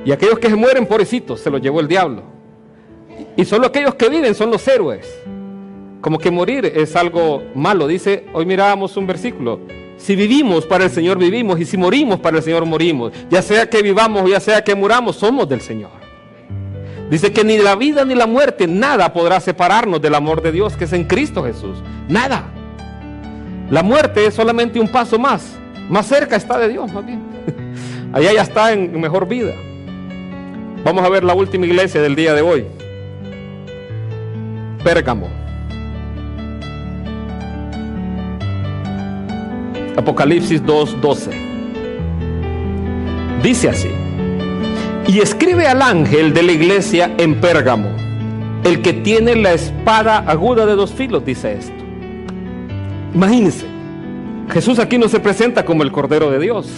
y aquellos que se mueren, pobrecitos, se los llevó el diablo, y solo aquellos que viven son los héroes. Como que morir es algo malo. Dice, hoy mirábamos un versículo: si vivimos, para el Señor vivimos, y si morimos, para el Señor morimos. Ya sea que vivamos o ya sea que muramos, somos del Señor. Dice que ni la vida ni la muerte, nada podrá separarnos del amor de Dios que es en Cristo Jesús. Nada. La muerte es solamente un paso más cerca está de Dios, más bien. Allá ya está en mejor vida. Vamos a ver la última iglesia del día de hoy. Pérgamo. Apocalipsis 2:12. Dice así: y escribe al ángel de la iglesia en Pérgamo, el que tiene la espada aguda de 2 filos, dice esto. Imagínense, Jesús aquí no se presenta como el Cordero de Dios,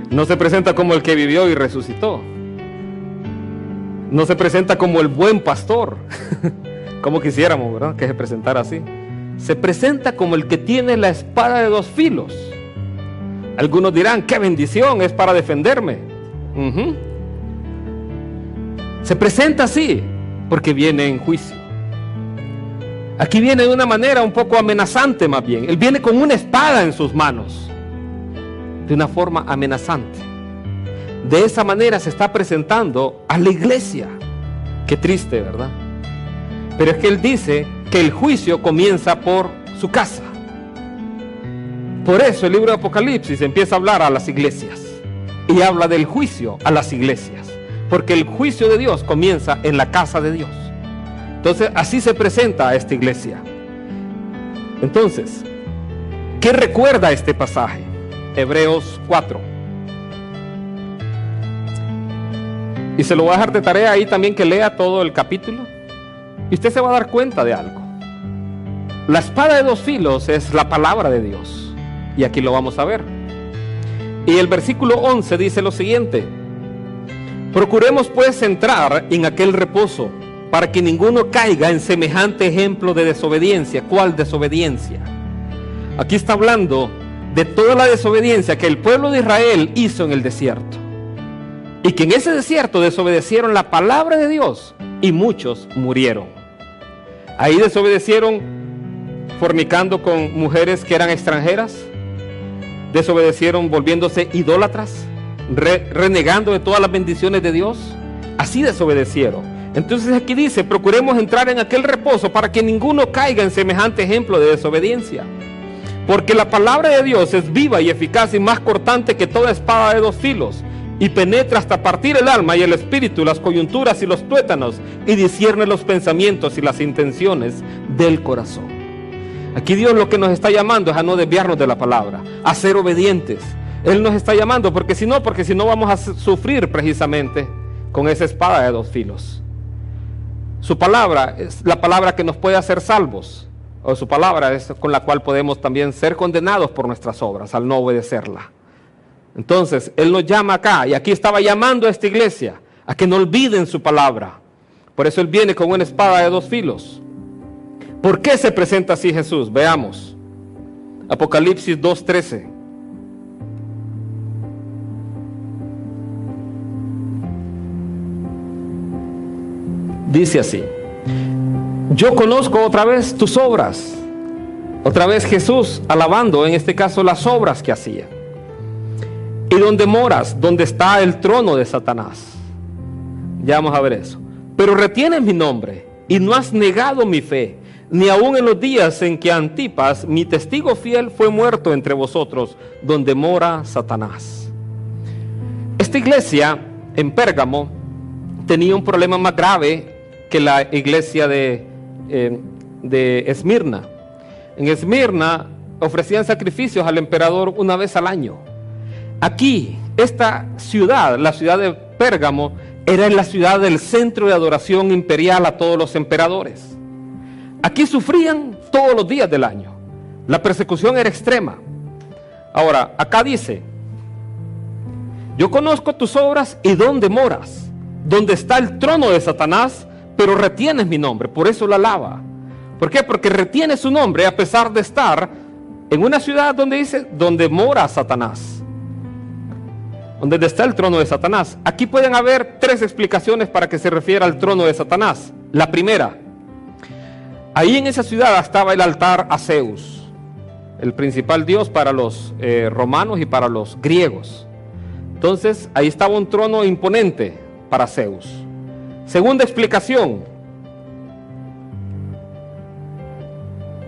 no se presenta como el que vivió y resucitó, no se presenta como el buen pastor, como quisiéramos, ¿verdad?, que se presentara así. Se presenta como el que tiene la espada de 2 filos. Algunos dirán: qué bendición, es para defenderme. Se presenta así porque viene en juicio. Aquí viene de una manera un poco amenazante, más bien. Él viene con una espada en sus manos, de una forma amenazante. De esa manera se está presentando a la iglesia. Qué triste, ¿verdad? Pero es que él dice que el juicio comienza por su casa. Por eso el libro de Apocalipsis empieza a hablar a las iglesias y habla del juicio a las iglesias, porque el juicio de Dios comienza en la casa de Dios. Entonces así se presenta a esta iglesia. Entonces, ¿qué recuerda este pasaje? Hebreos 4. Y se lo voy a dejar de tarea ahí también, que lea todo el capítulo, y usted se va a dar cuenta de algo. La espada de 2 filos es la palabra de Dios, y aquí lo vamos a ver. Y el versículo 11 dice lo siguiente: procuremos pues entrar en aquel reposo, para que ninguno caiga en semejante ejemplo de desobediencia. ¿Cuál desobediencia? Aquí está hablando de toda la desobediencia que el pueblo de Israel hizo en el desierto, y que en ese desierto desobedecieron la palabra de Dios y muchos murieron. Ahí desobedecieron fornicando con mujeres que eran extranjeras, desobedecieron volviéndose idólatras, renegando de todas las bendiciones de Dios. Así desobedecieron. Entonces aquí dice: procuremos entrar en aquel reposo para que ninguno caiga en semejante ejemplo de desobediencia. Porque la palabra de Dios es viva y eficaz y más cortante que toda espada de dos filos, y penetra hasta partir el alma y el espíritu, las coyunturas y los tuétanos, y discierne los pensamientos y las intenciones del corazón. Aquí Dios lo que nos está llamando es a no desviarnos de la palabra, a ser obedientes. Él nos está llamando porque si no vamos a sufrir precisamente con esa espada de dos filos. Su palabra es la palabra que nos puede hacer salvos, o su palabra es con la cual podemos también ser condenados por nuestras obras al no obedecerla. Entonces Él nos llama acá, y aquí estaba llamando a esta iglesia a que no olviden su palabra. Por eso Él viene con una espada de dos filos. ¿Por qué se presenta así Jesús? Veamos Apocalipsis 2:13. Dice así: yo conozco otra vez tus obras. Otra vez Jesús alabando, en este caso, las obras que hacía. Y donde moras, donde está el trono de Satanás. Ya vamos a ver eso. Pero retienes mi nombre y no has negado mi fe, ni aun en los días en que Antipas, mi testigo fiel, fue muerto entre vosotros, donde mora Satanás. Esta iglesia en Pérgamo tenía un problema más grave que la iglesia de Esmirna. En Esmirna ofrecían sacrificios al emperador una vez al año. Aquí, esta ciudad, la ciudad de Pérgamo, era la ciudad del centro de adoración imperial a todos los emperadores. Aquí sufrían todos los días del año. La persecución era extrema. Ahora, acá dice: yo conozco tus obras y dónde moras, donde está el trono de Satanás, pero retienes mi nombre. Por eso la alaba. ¿Por qué? Porque retiene su nombre a pesar de estar en una ciudad donde dice, donde mora Satanás, donde está el trono de Satanás. Aquí pueden haber tres explicaciones para que se refiera al trono de Satanás. La primera: ahí en esa ciudad estaba el altar a Zeus, el principal dios para los romanos y para los griegos. Entonces ahí estaba un trono imponente para Zeus. Segunda explicación: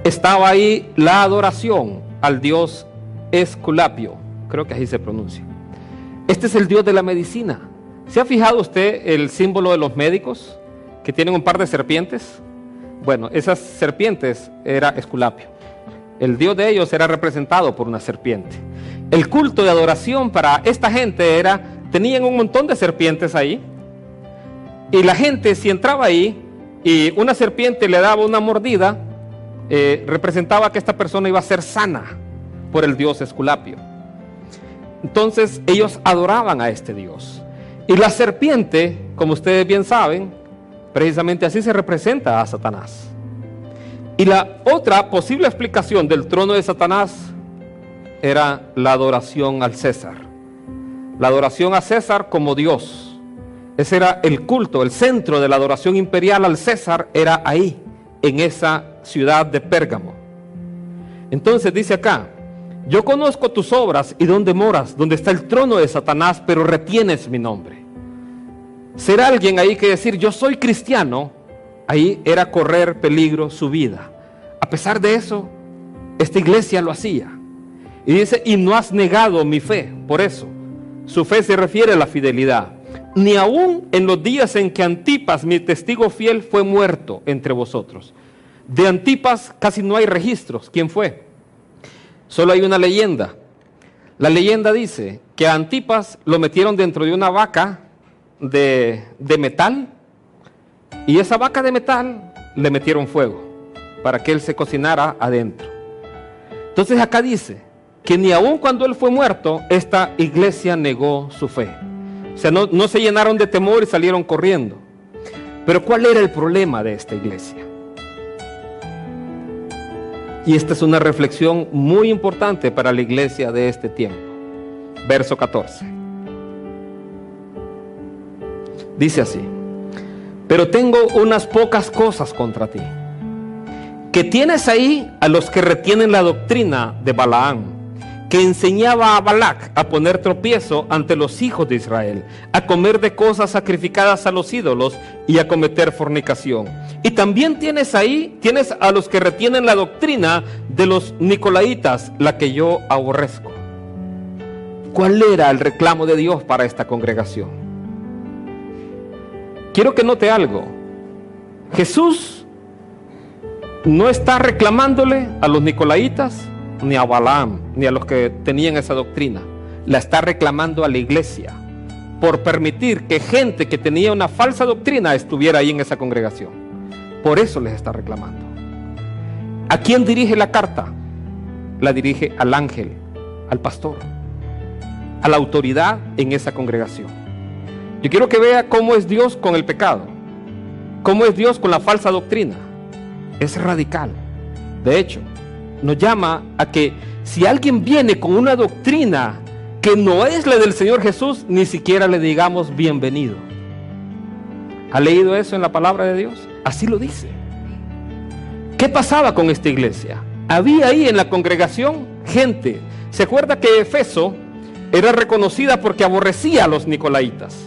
estaba ahí la adoración al dios Esculapio, creo que así se pronuncia. Este es el dios de la medicina. ¿Se ha fijado usted el símbolo de los médicos que tienen un par de serpientes? Bueno, esas serpientes era Esculapio. El dios de ellos era representado por una serpiente. El culto de adoración para esta gente era, tenían un montón de serpientes ahí, y la gente, si entraba ahí y una serpiente le daba una mordida, representaba que esta persona iba a ser sana por el dios Esculapio. Entonces ellos adoraban a este dios. Y la serpiente, como ustedes bien saben, precisamente así se representa a Satanás. Y la otra posible explicación del trono de Satanás era la adoración al César. La adoración a César como Dios. Ese era el culto, el centro de la adoración imperial al César era ahí, en esa ciudad de Pérgamo. Entonces dice acá: yo conozco tus obras y dónde moras, donde está el trono de Satanás, pero retienes mi nombre. Ser alguien ahí que decir yo soy cristiano, ahí era correr peligro su vida. A pesar de eso, esta iglesia lo hacía. Y dice: y no has negado mi fe. Por eso, su fe se refiere a la fidelidad. Ni aún en los días en que Antipas, mi testigo fiel, fue muerto entre vosotros. De Antipas casi no hay registros. ¿Quién fue? Solo hay una leyenda. La leyenda dice que a Antipas lo metieron dentro de una vaca de metal, y esa vaca de metal le metieron fuego para que él se cocinara adentro. Entonces acá dice que ni aun cuando él fue muerto, esta iglesia negó su fe. O sea, no se llenaron de temor y salieron corriendo. Pero ¿cuál era el problema de esta iglesia? Y esta es una reflexión muy importante para la iglesia de este tiempo. Verso 14. Dice así: pero tengo unas pocas cosas contra ti, que tienes ahí a los que retienen la doctrina de Balaam, que enseñaba a Balac a poner tropiezo ante los hijos de Israel, a comer de cosas sacrificadas a los ídolos y a cometer fornicación. Y también tienes a los que retienen la doctrina de los nicolaitas, la que yo aborrezco. ¿Cuál era el reclamo de Dios para esta congregación? Quiero que note algo. Jesús no está reclamándole a los nicolaitas, ni a Balaam, ni a los que tenían esa doctrina. La está reclamando a la iglesia por permitir que gente que tenía una falsa doctrina estuviera ahí en esa congregación. Por eso les está reclamando. ¿A quién dirige la carta? La dirige al ángel, al pastor, a la autoridad en esa congregación. Yo quiero que vea cómo es Dios con el pecado, cómo es Dios con la falsa doctrina. Es radical. De hecho, nos llama a que si alguien viene con una doctrina que no es la del Señor Jesús, ni siquiera le digamos bienvenido. ¿Ha leído eso en la palabra de Dios? Así lo dice. ¿Qué pasaba con esta iglesia? Había ahí en la congregación gente. ¿Se acuerda que Efeso era reconocida porque aborrecía a los nicolaitas?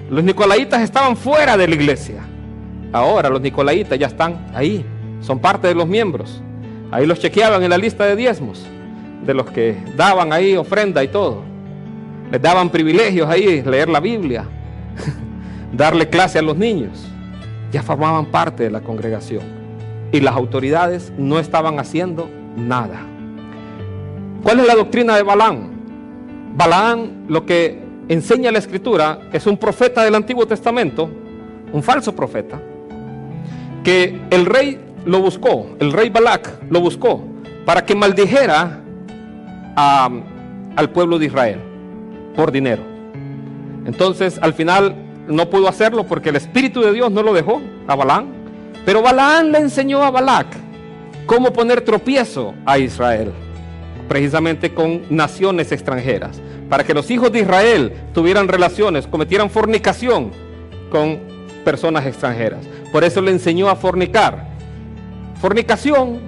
Los nicolaitas estaban fuera de la iglesia. Ahora los nicolaitas ya están ahí, son parte de los miembros. Ahí los chequeaban en la lista de diezmos, de los que daban ahí ofrenda y todo. Les daban privilegios ahí, leer la Biblia, darle clase a los niños. Ya formaban parte de la congregación. Y las autoridades no estaban haciendo nada. ¿Cuál es la doctrina de Balaam? Balaam, lo que enseña la Escritura, es un profeta del Antiguo Testamento, un falso profeta, que el rey lo buscó, el rey Balac lo buscó para que maldijera al pueblo de Israel por dinero. Entonces al final no pudo hacerlo porque el Espíritu de Dios no lo dejó a Balaam, pero Balaam le enseñó a Balac cómo poner tropiezo a Israel, precisamente con naciones extranjeras, para que los hijos de Israel tuvieran relaciones, cometieran fornicación con personas extranjeras. Por eso le enseñó a fornicar. Fornicación,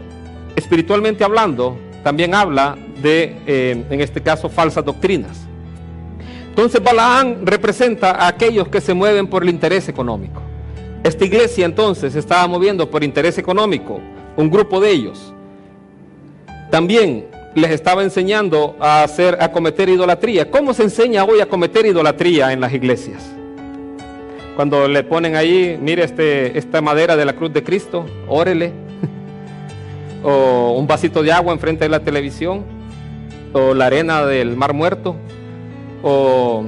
espiritualmente hablando, también habla de, en este caso, falsas doctrinas. Entonces Balaam representa a aquellos que se mueven por el interés económico. Esta iglesia entonces se estaba moviendo por interés económico, un grupo de ellos. También les estaba enseñando a cometer idolatría. ¿Cómo se enseña hoy a cometer idolatría en las iglesias? Cuando le ponen ahí, mire esta madera de la cruz de Cristo, órele. O un vasito de agua enfrente de la televisión, o la arena del Mar Muerto, o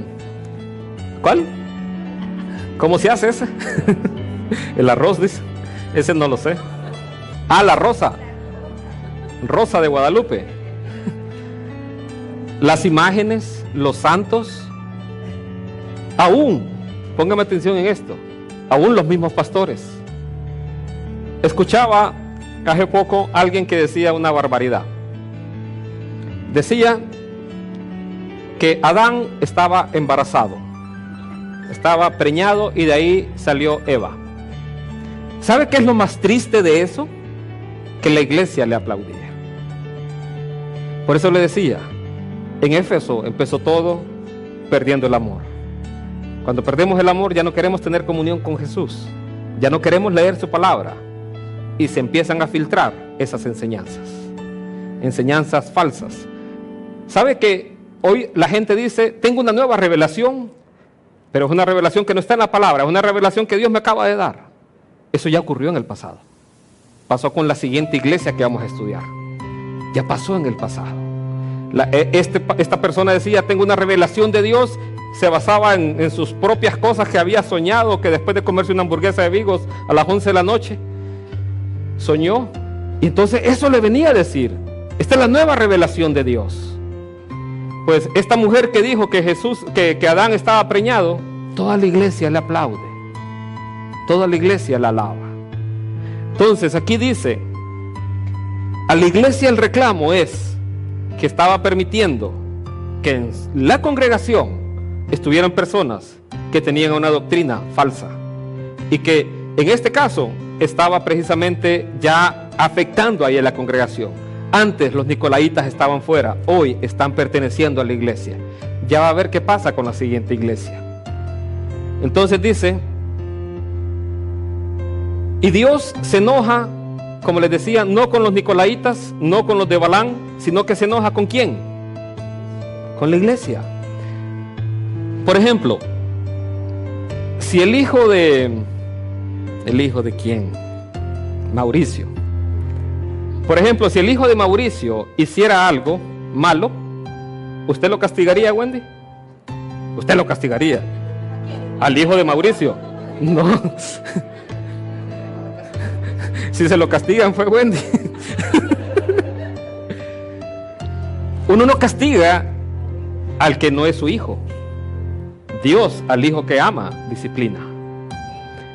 ¿cuál? ¿Cómo se hace ese? El arroz, dice. Ese no lo sé. La rosa de Guadalupe. Las imágenes, los santos, aún, póngame atención en esto, aún los mismos pastores. Escuchaba hace poco alguien que decía una barbaridad. Decía que Adán estaba embarazado, estaba preñado y de ahí salió Eva. ¿Sabe qué es lo más triste de eso? Que la iglesia le aplaudía. Por eso le decía, en Éfeso empezó todo perdiendo el amor. Cuando perdemos el amor ya no queremos tener comunión con Jesús, ya no queremos leer su palabra. Y se empiezan a filtrar esas enseñanzas falsas. ¿Sabe que hoy la gente dice, tengo una nueva revelación, pero es una revelación que no está en la palabra, es una revelación que Dios me acaba de dar? Eso ya ocurrió en el pasado. Pasó con la siguiente iglesia que vamos a estudiar. Ya pasó en el pasado. Esta persona decía, tengo una revelación de Dios, se basaba en sus propias cosas que había soñado, que después de comerse una hamburguesa de Bigos a las 11 de la noche, soñó, y entonces eso le venía a decir, esta es la nueva revelación de Dios. Pues esta mujer que dijo que Adán estaba preñado, toda la iglesia le aplaude, toda la iglesia la alaba. Entonces aquí dice, a la iglesia el reclamo es que estaba permitiendo que en la congregación estuvieran personas que tenían una doctrina falsa, y que en este caso estaba precisamente ya afectando ahí a la congregación. Antes los nicolaitas estaban fuera, hoy están perteneciendo a la iglesia. Ya va a ver qué pasa con la siguiente iglesia. Entonces dice, y Dios se enoja, como les decía, no con los nicolaitas, no con los de Balaam, sino que se enoja ¿con quién? Con la iglesia. Por ejemplo, si el hijo de quién? Mauricio. Por ejemplo, si el hijo de Mauricio hiciera algo malo, ¿usted lo castigaría, Wendy? Usted lo castigaría. ¿Al hijo de Mauricio? No. Si se lo castigan fue Wendy. Uno no castiga al que no es su hijo. Dios al hijo que ama disciplina.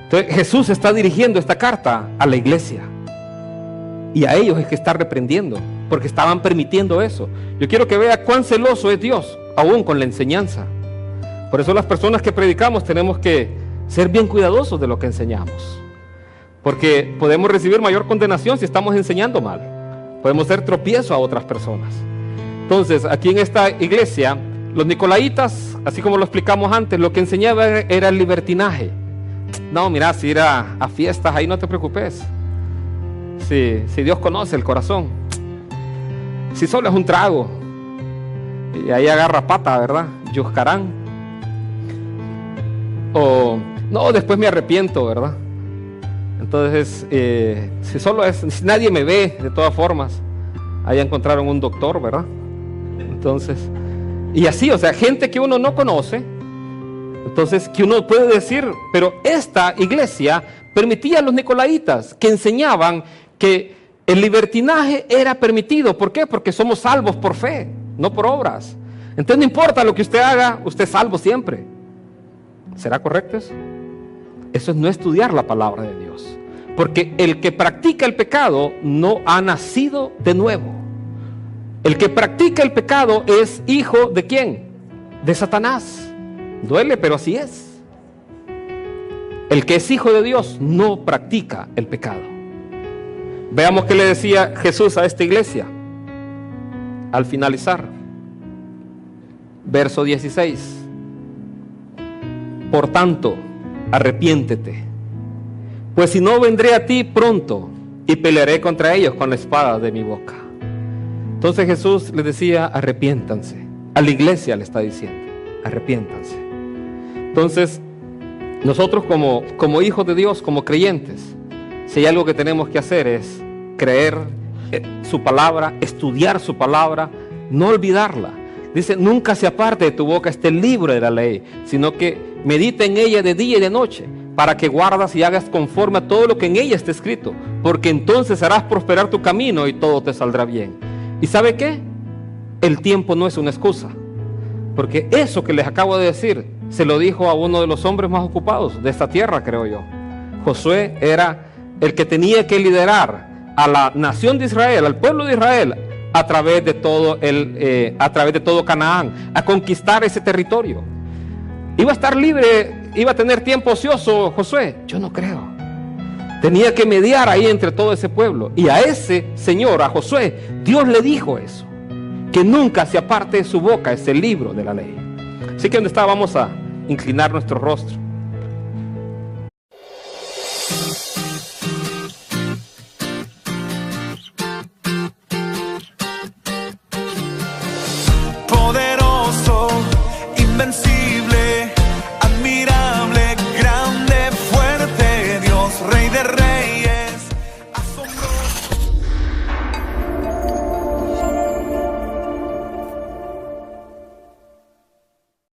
Entonces Jesús está dirigiendo esta carta a la iglesia. Y a ellos es que está reprendiendo, porque estaban permitiendo eso. Yo quiero que vea cuán celoso es Dios, aún con la enseñanza. Por eso las personas que predicamos tenemos que ser bien cuidadosos de lo que enseñamos. Porque podemos recibir mayor condenación si estamos enseñando mal. Podemos ser tropiezo a otras personas. Entonces, aquí en esta iglesia, los nicolaitas, así como lo explicamos antes, lo que enseñaban era el libertinaje. No, mira, si ir a fiestas, ahí no te preocupes. Si Dios conoce el corazón. Si solo es un trago. Y ahí agarra pata, ¿verdad? Yuscarán. O, no, después me arrepiento, ¿verdad? Entonces, si nadie me ve, de todas formas, ahí encontraron un doctor, ¿verdad? Entonces, y así, o sea, gente que uno no conoce, entonces, que uno puede decir, pero esta iglesia permitía a los nicolaitas que enseñaban que el libertinaje era permitido. ¿Por qué? Porque somos salvos por fe, no por obras. Entonces, no importa lo que usted haga, usted es salvo siempre. ¿Será correcto eso? Eso es no estudiar la palabra de Dios. Porque el que practica el pecado no ha nacido de nuevo. El que practica el pecado es hijo ¿de quién? De Satanás. Duele, pero así es. El que es hijo de Dios no practica el pecado. Veamos qué le decía Jesús a esta iglesia al finalizar. Verso 16. Por tanto, arrepiéntete, pues si no, vendré a ti pronto y pelearé contra ellos con la espada de mi boca. Entonces Jesús les decía, arrepiéntanse. A la iglesia le está diciendo, arrepiéntanse. Entonces, nosotros como hijos de Dios, como creyentes, si hay algo que tenemos que hacer es creer su palabra, estudiar su palabra, no olvidarla. Dice, nunca se aparte de tu boca este libro de la ley, sino que medita en ella de día y de noche, para que guardas y hagas conforme a todo lo que en ella está escrito, porque entonces harás prosperar tu camino y todo te saldrá bien. ¿Y sabe qué? El tiempo no es una excusa, porque eso que les acabo de decir, se lo dijo a uno de los hombres más ocupados de esta tierra, creo yo. Josué era el que tenía que liderar a la nación de Israel, al pueblo de Israel, a través de todo Canaán, a conquistar ese territorio. ¿Iba a estar libre? ¿Iba a tener tiempo ocioso Josué? Yo no creo. Tenía que mediar ahí entre todo ese pueblo. Y a ese señor, a Josué, Dios le dijo eso, que nunca se aparte de su boca ese libro de la ley. Así que donde está, vamos a inclinar nuestro rostro.